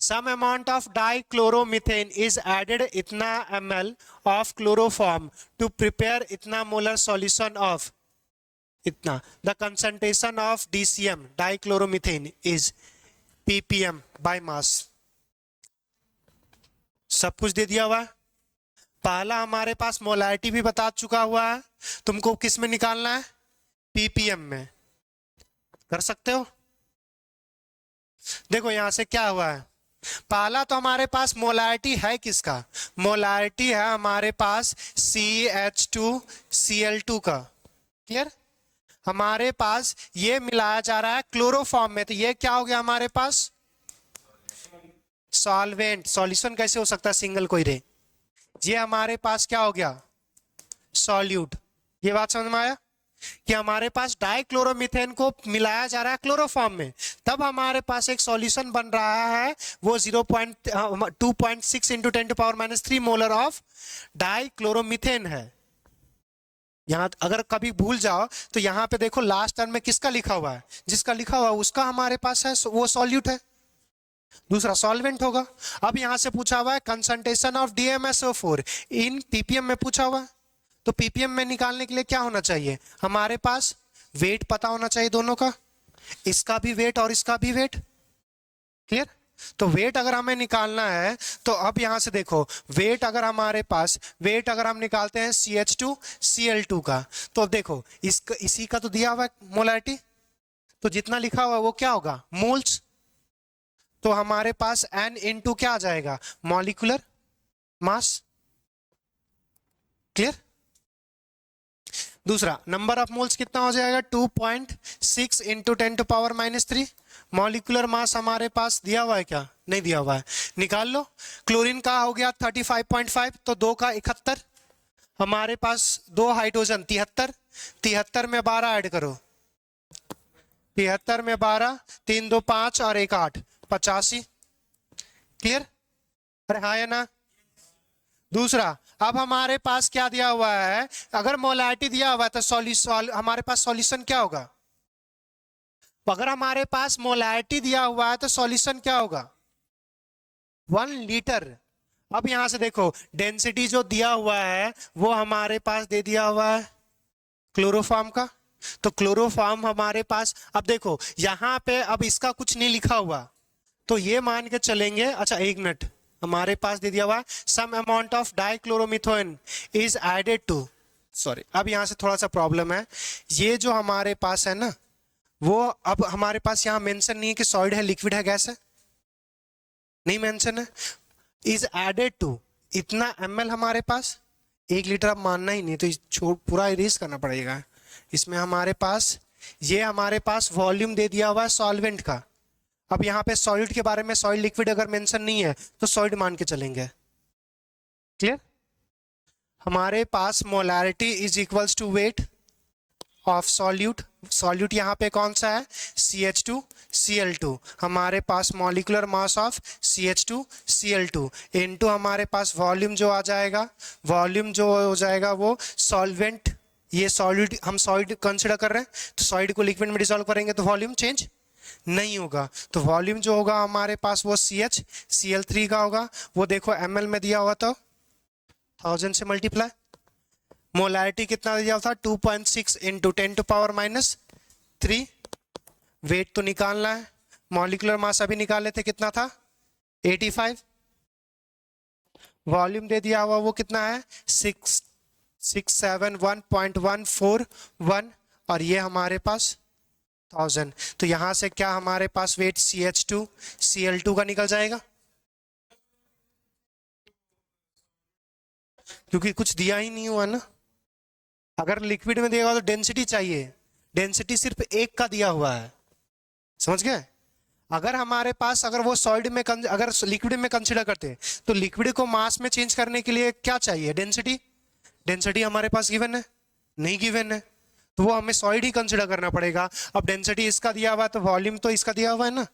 some amount of dichloromethane is added इतना ml of chloroform to prepare इतना molar solution of इतना। The concentration of DCM dichloromethane is ppm by mass। सब कुछ दे दिया हुआ है। पहला हमारे पास मोलारिटी भी बता चुका हुआ है, तुमको किस में निकालना है, ppm में। कर सकते हो। देखो यहां से क्या हुआ है, पहला तो हमारे पास मोलारिटी है किसका, मोलारिटी है हमारे पास CH2Cl2 का। क्लियर। हमारे पास ये मिलाया जा रहा है क्लोरोफॉर्म में, तो ये क्या हो गया हमारे पास, सॉल्वेंट। सॉल्यूशन कैसे हो सकता है सिंगल कोई रे, ये हमारे पास क्या हो गया, सॉल्यूट। ये बात समझ में आया कि हमारे पास डाइक्लोरोमीथेन को मिलाया जा रहा है क्लोरोफॉर्म में, तब हमारे पास एक सॉल्यूशन बन रहा है, वो 2.6 इंटू 10⁻³ मोलर ऑफ डाइक्लोरोमीथेन है। यहां अगर कभी भूल जाओ तो यहां पे देखो लास्ट टर्म में किसका लिखा हुआ है, जिसका लिखा हुआ है उसका हमारे पास है, वो सॉल्यूट है, दूसरा सॉल्वेंट होगा। अब यहां से पूछा हुआ है concentration of DMSO4 in ppm में पूछा हुआ है, तो ppm में निकालने के लिए क्या होना चाहिए, हमारे पास वेट पता होना चाहिए दोनों का, इसका भी वेट और इसका भी वेट। क्लियर। तो वेट अगर हमें निकालना है तो अब यहां से देखो, वेट अगर हमारे पास, वेट अगर हम निकालते हैं CH2Cl2 का, तो अब देखो इसी का तो दिया हुआ है मोलारिटी, तो जितना लिखा हुआ है वो क्या होगा, मोल्स। तो हमारे पास N इंटू क्या आ जाएगा, मॉलिक्यूलर मास। क्लियर। दूसरा नंबर ऑफ मोल्स कितना हो जाएगा, 2.6 इंटू 10⁻³ मॉलिक्यूलर मास हमारे पास दिया हुआ है क्या, नहीं दिया हुआ है, निकाल लो। क्लोरीन का हो गया 35.5, तो 2 का 71, हमारे पास 2 हाइड्रोजन 73, 73 में 12 ऐड करो, 73 में 12, 3 2 5 और 1 8, 85। क्लियर। अरे हाँ या ना। दूसरा अब हमारे पास क्या दिया हुआ है, अगर मोलारिटी दिया हुआ है तो हमारे पास सॉल्यूशन क्या होगा, अगर हमारे पास मोलारिटी दिया हुआ है तो सॉल्यूशन क्या होगा, 1 लीटर। अब यहां से देखो डेंसिटी जो दिया हुआ है वो हमारे पास दे दिया हुआ है क्लोरोफॉर्म का, तो क्लोरोफॉर्म हमारे पास, अब देखो यहां पे अब इसका कुछ नहीं लिखा हुआ, तो ये मान के चलेंगे, अच्छा एक मिनट, हमारे पास दे दिया हुआ some amount of dichloromethane is added to, sorry अब यहां से थोड़ा सा प्रॉब्लम है, ये जो हमारे पास है ना, वो अब हमारे पास यहां मेंशन नहीं है कि सॉलिड है, लिक्विड है, गैस है, नहीं मेंशन है, इज एडेड टू इतना ml हमारे पास, 1 लीटर अब मानना ही नहीं, तो छोड़ पूरा इरेज करना पड़ेगा। इसमें हमारे पास ये हमारे पास वॉल्यूम दे दिया हुआ है सॉल्वेंट का, अब यहाँ पे सॉलिड के बारे में, सॉलिड लिक्विड अगर मेंशन नहीं है तो सॉलिड मान के चलेंगे। क्लियर। हमारे पास molarity is equals to weight of solute, solute यहाँ पे कौन सा है, CH2Cl2, हमारे पास molecular mass of CH2Cl2 into हमारे पास वॉल्यूम जो आ जाएगा, वॉल्यूम जो हो जाएगा वो सॉल्वेंट ये सॉलिड, हम सॉलिड कंसिडर कर रहे हैं, तो सॉलिड को लिक्विड में डिसॉल्व करेंगे तो वॉल्यूम चेंज नहीं होगा। तो वॉल्यूम जो होगा हमारे पास वो CH Cl3 का होगा। वो देखो ml में दिया हुआ था, 1000 से मल्टीप्लाई। मोलैरिटी कितना दिया था, 2.6 इंटू 10⁻³ वेट तो निकालना है। मॉलिक्यूलर मास अभी निकाले थे, कितना था, 85। वॉल्यूम दे दिया हुआ वो कितना है, 671.141, और ये हमारे पास 1000। तो यहां से क्या हमारे पास वेट CH2Cl2 का निकल जाएगा, क्योंकि कुछ दिया ही नहीं हुआ ना। अगर लिक्विड में देगा तो डेंसिटी चाहिए, डेंसिटी सिर्फ एक का दिया हुआ है, समझ गए। अगर हमारे पास, अगर वो सॉलिड में अगर लिक्विड में कंसीडर करते हैं, तो लिक्विड को मास में चेंज करने के लिए क्या चाहिए, डेंसिटी। डेंसिटी हमारे पास गिवन है, नहीं गिवन है, तो वो हमें सॉलिड ही कंसीडर करना पड़ेगा। अब डेंसिटी इसका दिया हुआ है, तो वॉल्यूम तो इसका दिया हुआ है ना।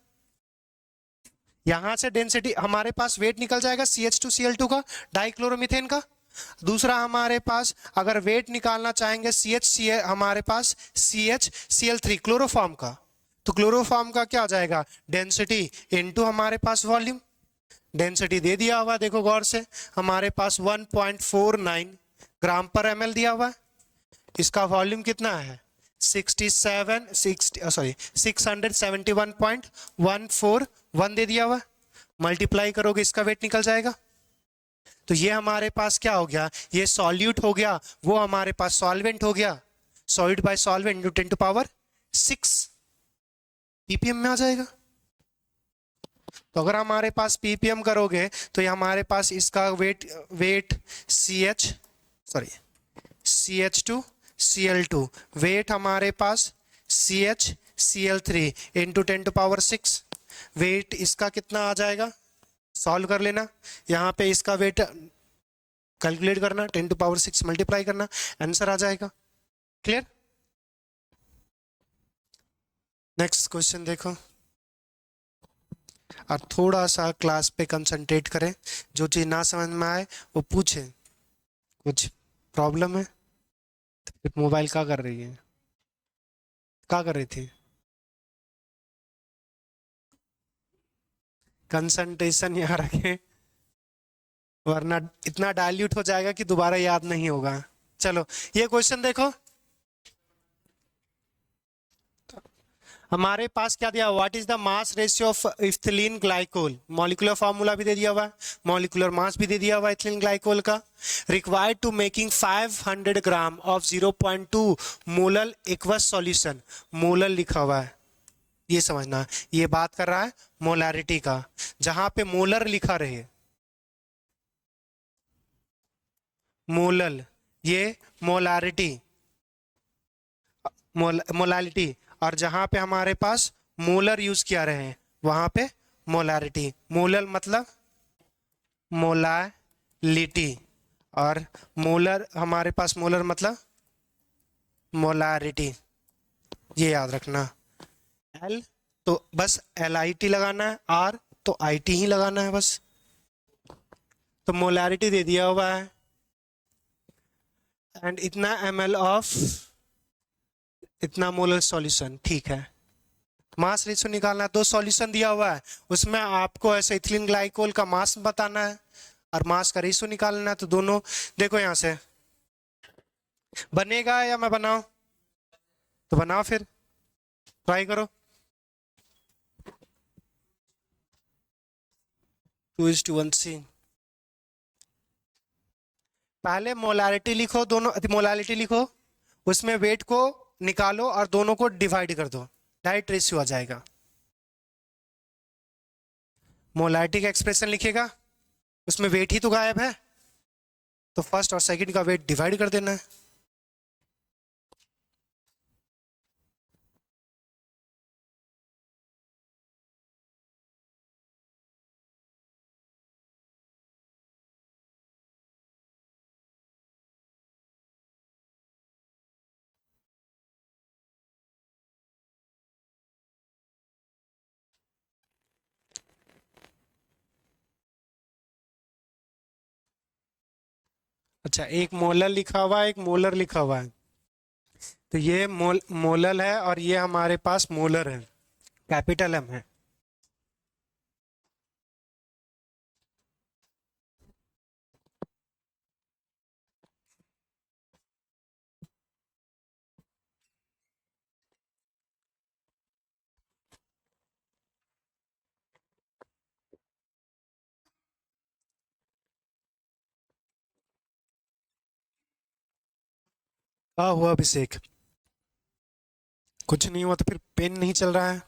यहां से डेंसिटी हमारे पास वेट निकल जाएगा CH2Cl2 का, डाइक्लोरोमीथेन का। दूसरा हमारे पास अगर वेट निकालना चाहेंगे हमारे पास CH Cl3 क्लोरोफॉर्म का, तो क्लोरोफॉर्म का क्या आ जाएगा, डेंसिटी इनटू हमारे पास वॉल्यूम। डेंसिटी दे दिया हुआ, देखो गौर से, हमारे पास 1.49 ग्राम पर ml दिया हुआ है। इसका वॉल्यूम कितना है, 671.141 दे दिया हुआ। मल्टीप्लाई करोगे इसका वेट निकल जाएगा। तो ये हमारे पास क्या हो गया, ये सॉल्यूट हो गया, वो हमारे पास सॉल्वेंट हो गया। Solid bye solvent into 10⁻6 ppm में आ जाएगा। तो अगर हमारे पास ppm करोगे तो ये हमारे पास इसका वेट CH2Cl2 वेट हमारे पास CH Cl3 इंटू 10⁻6 वेट इसका कितना आ जाएगा, सॉल्व कर लेना। यहाँ पे इसका वेट कैलकुलेट करना, 10⁻6 मल्टीप्लाई करना, आंसर आ जाएगा। क्लियर। नेक्स्ट क्वेश्चन देखो, और थोड़ा सा क्लास पे कंसंट्रेट करें, जो चीज ना समझ में आए वो पूछें। कुछ प्रॉब्लम है तो मोबाइल क्या कर रही है, क्या कर रही थी, कंसंट्रेशन यहाँ रखें, वरना इतना डाइल्यूट हो जाएगा कि दोबारा याद नहीं होगा। चलो ये क्वेश्चन देखो, हमारे पास क्या दिया, what is the mass ratio of ethylene glycol. Molecular formula भी दे दिया हुआ है, मॉलिक्यूलर मास भी दे दिया हुआ है इथिलीन ग्लाइकोल का। Required to making 500 gram of 0.2 molar aqueous solution. Molar लिखा हुआ है, ये समझना, ये बात कर रहा है मोलारिटी का। जहां पे मोलर लिखा रहे, मोलल, ये मोलारिटी, मोलालिटी, और जहां पे हमारे पास मोलर यूज किया रहे हैं वहां पे मोलारिटी। मोलर मतलब मोलालिटी, और मोलर हमारे पास मोलर मतलब मोलारिटी, ये याद रखना। एल तो बस LIT लगाना है, आर तो IT ही लगाना है बस। तो मोलारिटी दे दिया हुआ है, एंड इतना ml ऑफ इतना मोलर सॉल्यूशन, ठीक है। मास रेशियो निकालना है, 2 सॉल्यूशन दिया हुआ है, उसमें आपको ऐसे इथिलीन ग्लाइकोल का मास बताना है और मास का रेशियो निकालना है। तो दोनों देखो, यहां से बनेगा या मैं बनाऊं, तो बनाओ फिर, ट्राई करो। 2:1 पहले मोलारिटी लिखो, दोनों मोलारिटी लिखो, उसमें वेट को निकालो और दोनों को डिवाइड कर दो, डायरेक्ट रेशियो आ जाएगा। मोलारिटी का एक्सप्रेशन लिखेगा, उसमें वेट ही तो गायब है, तो फर्स्ट और सेकंड का वेट डिवाइड कर देना है। अच्छा, एक मोलर लिखा हुआ है, एक मोलर लिखा हुआ है। तो ये मोलल है और ये हमारे पास मोलर है, कैपिटल एम है। हाँ हुआ अभिषेक, कुछ नहीं हुआ तो फिर पेन नहीं चल रहा है।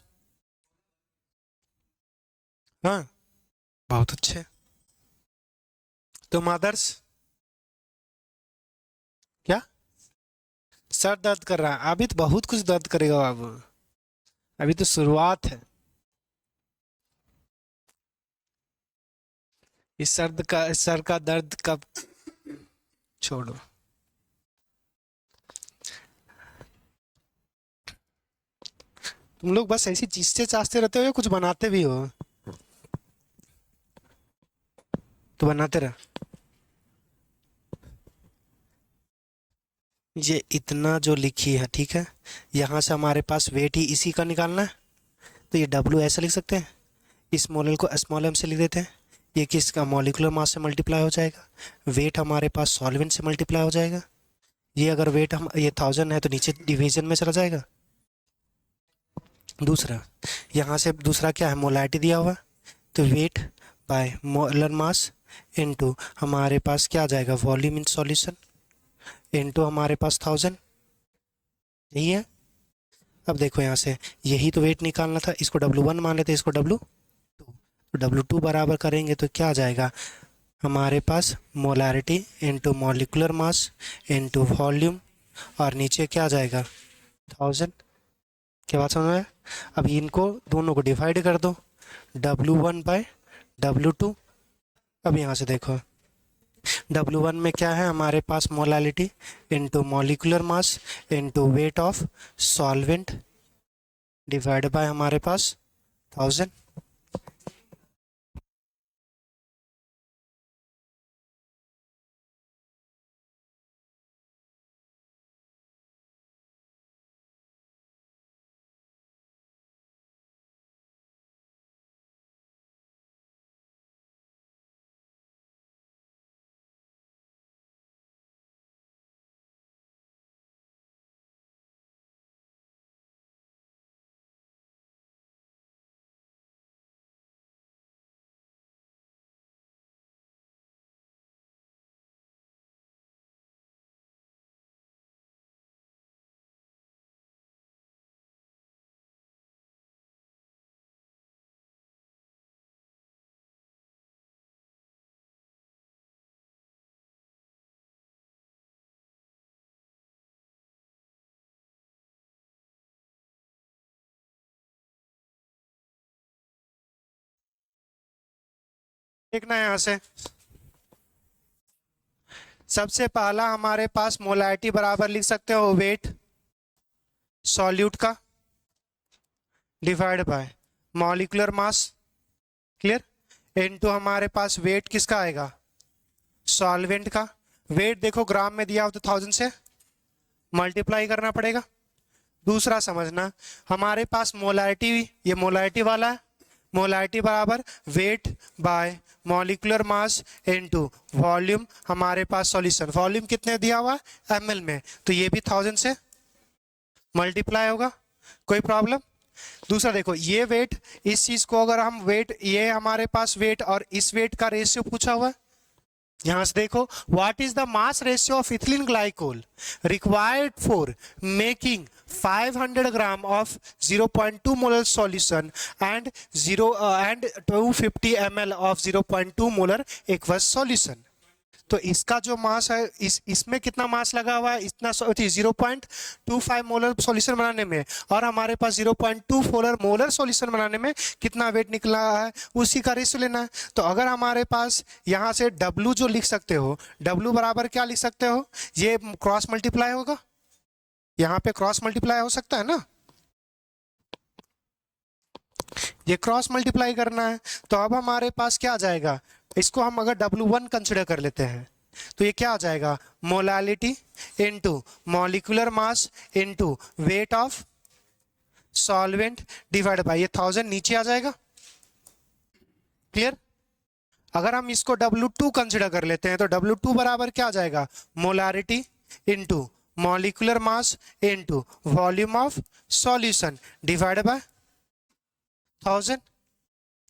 हाँ बहुत अच्छे। तुम आदर्श क्या, सर दर्द कर रहा है? अभी तो बहुत कुछ दर्द करेगा बाबू, अभी तो शुरुआत है। इस सर का दर्द कब, छोड़ो। तुम लोग बस ऐसी चीजें चाहते रहते हो या कुछ बनाते भी हो? तो बनाते रह। ये इतना जो लिखी है ठीक है, यहाँ से हमारे पास वेट ही इसी का निकालना है, तो ये डब्ल्यू ऐसा लिख सकते हैं, इस मॉडल को स्मॉल एम से लिख देते हैं। ये किसका मॉलिक्यूलर मास से मल्टीप्लाई हो जाएगा, वेट हमारे पास सॉल्वेंट से मल्टीप्लाई हो जाएगा। ये अगर वेट हम ये 1000 है तो नीचे डिवीजन में चला जाएगा। दूसरा यहाँ से दूसरा क्या है, मोलैरिटी दिया हुआ, तो weight by molar mass into हमारे पास क्या आ जाएगा, वॉल्यूम इन सॉल्यूशन इनटू हमारे पास 1000। यही है। अब देखो यहाँ से यही तो वेट निकालना था, इसको W1 मान लेते हैं, इसको W2, तो W2 बराबर करेंगे तो क्या आ जाएगा हमारे पास, molarity into molecular mass into volume, और नीचे क्या आ जाएगा 1000। क्या बात समझ में आया? अब इनको दोनों को डिवाइड कर दो, W1 बाय W2। अब यहाँ से देखो W1 में क्या है हमारे पास, molality into molecular mass into weight of solvent divide by हमारे पास 1000। देखना है यहाँ से, सबसे पहला हमारे पास मोलैरिटी बराबर लिख सकते हो वेट सॉल्यूट का divide by molecular mass, clear, into हमारे पास वेट किसका आएगा, सॉल्वेंट का। वेट देखो ग्राम में दिया हो तो 1000 से मल्टीप्लाई करना पड़ेगा। दूसरा समझना, हमारे पास मोलैरिटी, ये मोलैरिटी वाला है, मोलैरिटी बराबर wait by molecular mass into volume, हमारे पास सॉल्यूशन, वॉल्यूम कितने दिया हुआ है ml में, तो ये भी 1000 से मल्टीप्लाई होगा। कोई प्रॉब्लम? दूसरा देखो ये वेट, इस चीज को अगर हम वेट, ये हमारे पास वेट और इस वेट का रेशियो पूछा हुआ है, यहां से देखो, what is the mass ratio of ethylene glycol required for making 500 gram of 0.2 molar solution and 250 ml of 0.2 molar aqueous solution. तो इसका जो मास है, इसमें कितना मास लगा हुआ है, इतना 0.25 मोलर सॉल्यूशन बनाने में, और हमारे पास 0.2 मोलर सॉल्यूशन बनाने में कितना वेट निकला है, उसी का रेशियो लेना है। तो अगर हमारे पास यहाँ से W जो लिख सकते हो, W बराबर क्या लिख सकते हो, ये क्रॉस मल्टीप्लाई होगा, यहाँ पे क्रॉस मल्टीप्लाई हो सकता है ना, ये क्रॉस मल्टीप्लाई करना है। तो अब हमारे पास क्या आ जाएगा, इसको हम अगर W1 कंसिडर कर लेते हैं, तो ये क्या आ जाएगा, molality into molecular mass into weight of solvent divide bye ये 1000 नीचे आ जाएगा। क्लियर। अगर हम इसको W2 कंसिडर कर लेते हैं तो W2 बराबर क्या आ जाएगा, molarity into molecular mass into volume of solution divide by 1000।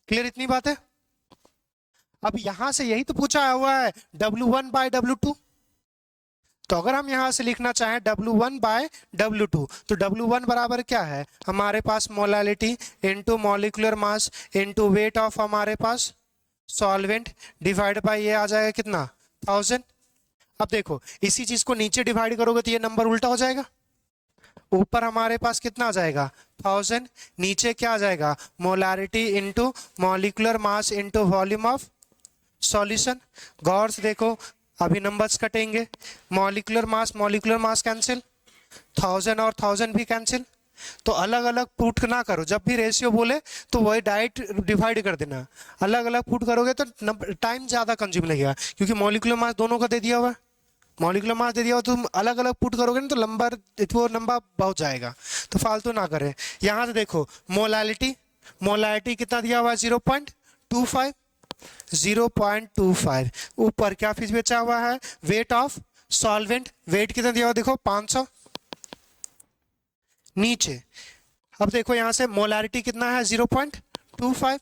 Clear, इतनी बात है। अब यहां से यही तो पूछा हुआ है W1 बाय W2। तो अगर हम यहां से लिखना चाहें W1 बाय W2 तो W1 बराबर क्या है हमारे पास, molality into molecular mass into weight of हमारे पास सॉल्वेंट डिवाइड बाय ये आ जाएगा कितना, 1000। अब देखो इसी चीज को नीचे डिवाइड करोगे तो ये नंबर उल्टा हो जाएगा। ऊपर हमारे पास कितना आ जाएगा 1000, नीचे क्या आ जाएगा, molarity into molecular mass into volume of solution. गौर से देखो अभी नंबर्स कटेंगे, मॉलिक्यूलर मास कैंसिल, 1000 और 1000 भी कैंसिल। तो अलग अलग पुट ना करो, जब भी रेशियो बोले तो वही डायरेक्ट डिवाइड कर देना। अलग अलग पुट करोगे तो टाइम ज़्यादा कंज्यूम लगेगा, क्योंकि मॉलिक्यूलर मास दोनों का दे दिया हुआ है। मॉलिक्यूलर मास दे दिया हो तो तुम अलग अलग पुट करोगे ना तो वो नंबर बहुत जाएगा, तो फालतू ना करें। यहाँ से देखो मोलालिटी कितना दिया हुआ है, 0.25, 0.25। ऊपर क्या फीस बेचा हुआ है, वेट ऑफ सॉल्वेंट, वेट कितना दिया हुआ देखो 500। नीचे अब देखो यहां से मोलारिटी कितना है 0.25,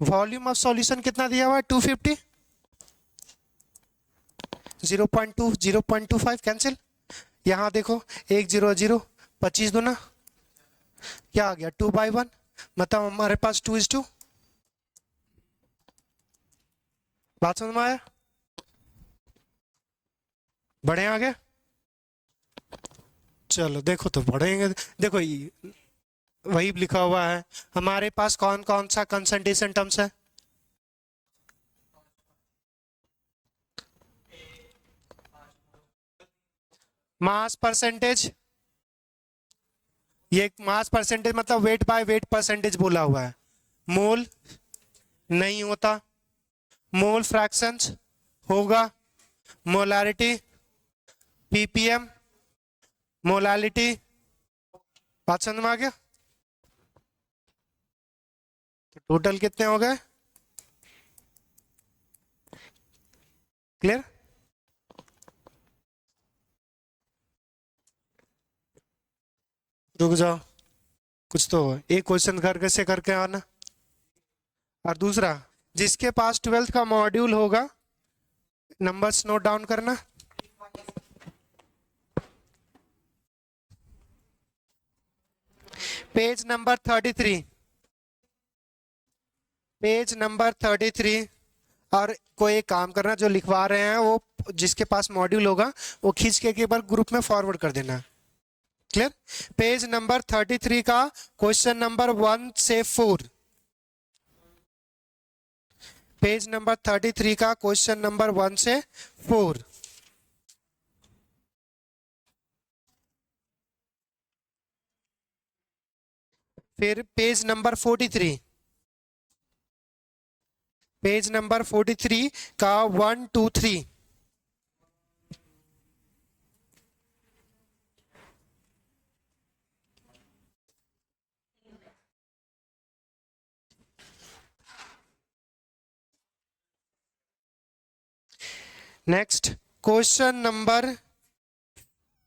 वॉल्यूम ऑफ सॉल्यूशन कितना दिया हुआ है 250, 0.25 कैंसिल। यहां देखो 1 0 0 25 दूना क्या आ गया 2/1, मतलब हमारे पास 2:2। बात समझ में आया, बढ़े आगे। चलो देखो तो बढ़ेंगे, देखो वही लिखा हुआ है हमारे पास कौन कौन सा कंसंट्रेशन टर्म्स है, मास परसेंटेज, ये मास परसेंटेज मतलब वेट बाय वेट परसेंटेज बोला हुआ है। मोल नहीं होता, मोल फ्रैक्शंस होगा, मोलारिटी ppm, मोलालिटी। बात समझ में आ गया। तो टोटल कितने हो गए, क्लियर। रुक जाओ, कुछ तो एक क्वेश्चन घर कैसे करके आना। और दूसरा, जिसके पास 12th का मॉड्यूल होगा नंबर्स नोट डाउन करना। Page number 33, page number 33। और कोई एक काम करना, जो लिखवा रहे हैं वो जिसके पास मॉड्यूल होगा वो खींच के एक बार ग्रुप में फॉरवर्ड कर देना। क्लियर। पेज नंबर 33 का क्वेश्चन नंबर 1 से 4, पेज नंबर 33 का क्वेश्चन नंबर 1 से 4। फिर पेज नंबर 43, पेज नंबर 43 का 1 2 3। नेक्स्ट क्वेश्चन नंबर,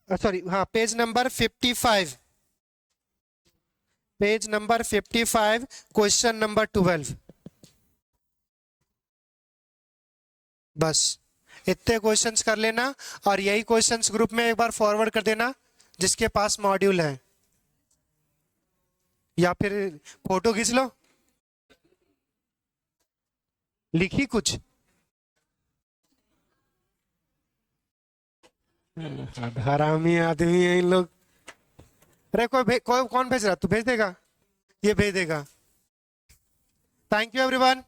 सॉरी हाँ, page number 55, page number 55 question number 12। बस इतने क्वेश्चंस कर लेना और यही क्वेश्चंस ग्रुप में एक बार फॉरवर्ड कर देना जिसके पास मॉड्यूल है, या फिर फोटो खींच लो, लिखी कुछ। हरामी आदमी है इन लोग। अरे कोई कौन भेज रहा, तू भेज देगा, ये भेज देगा। Thank you everyone.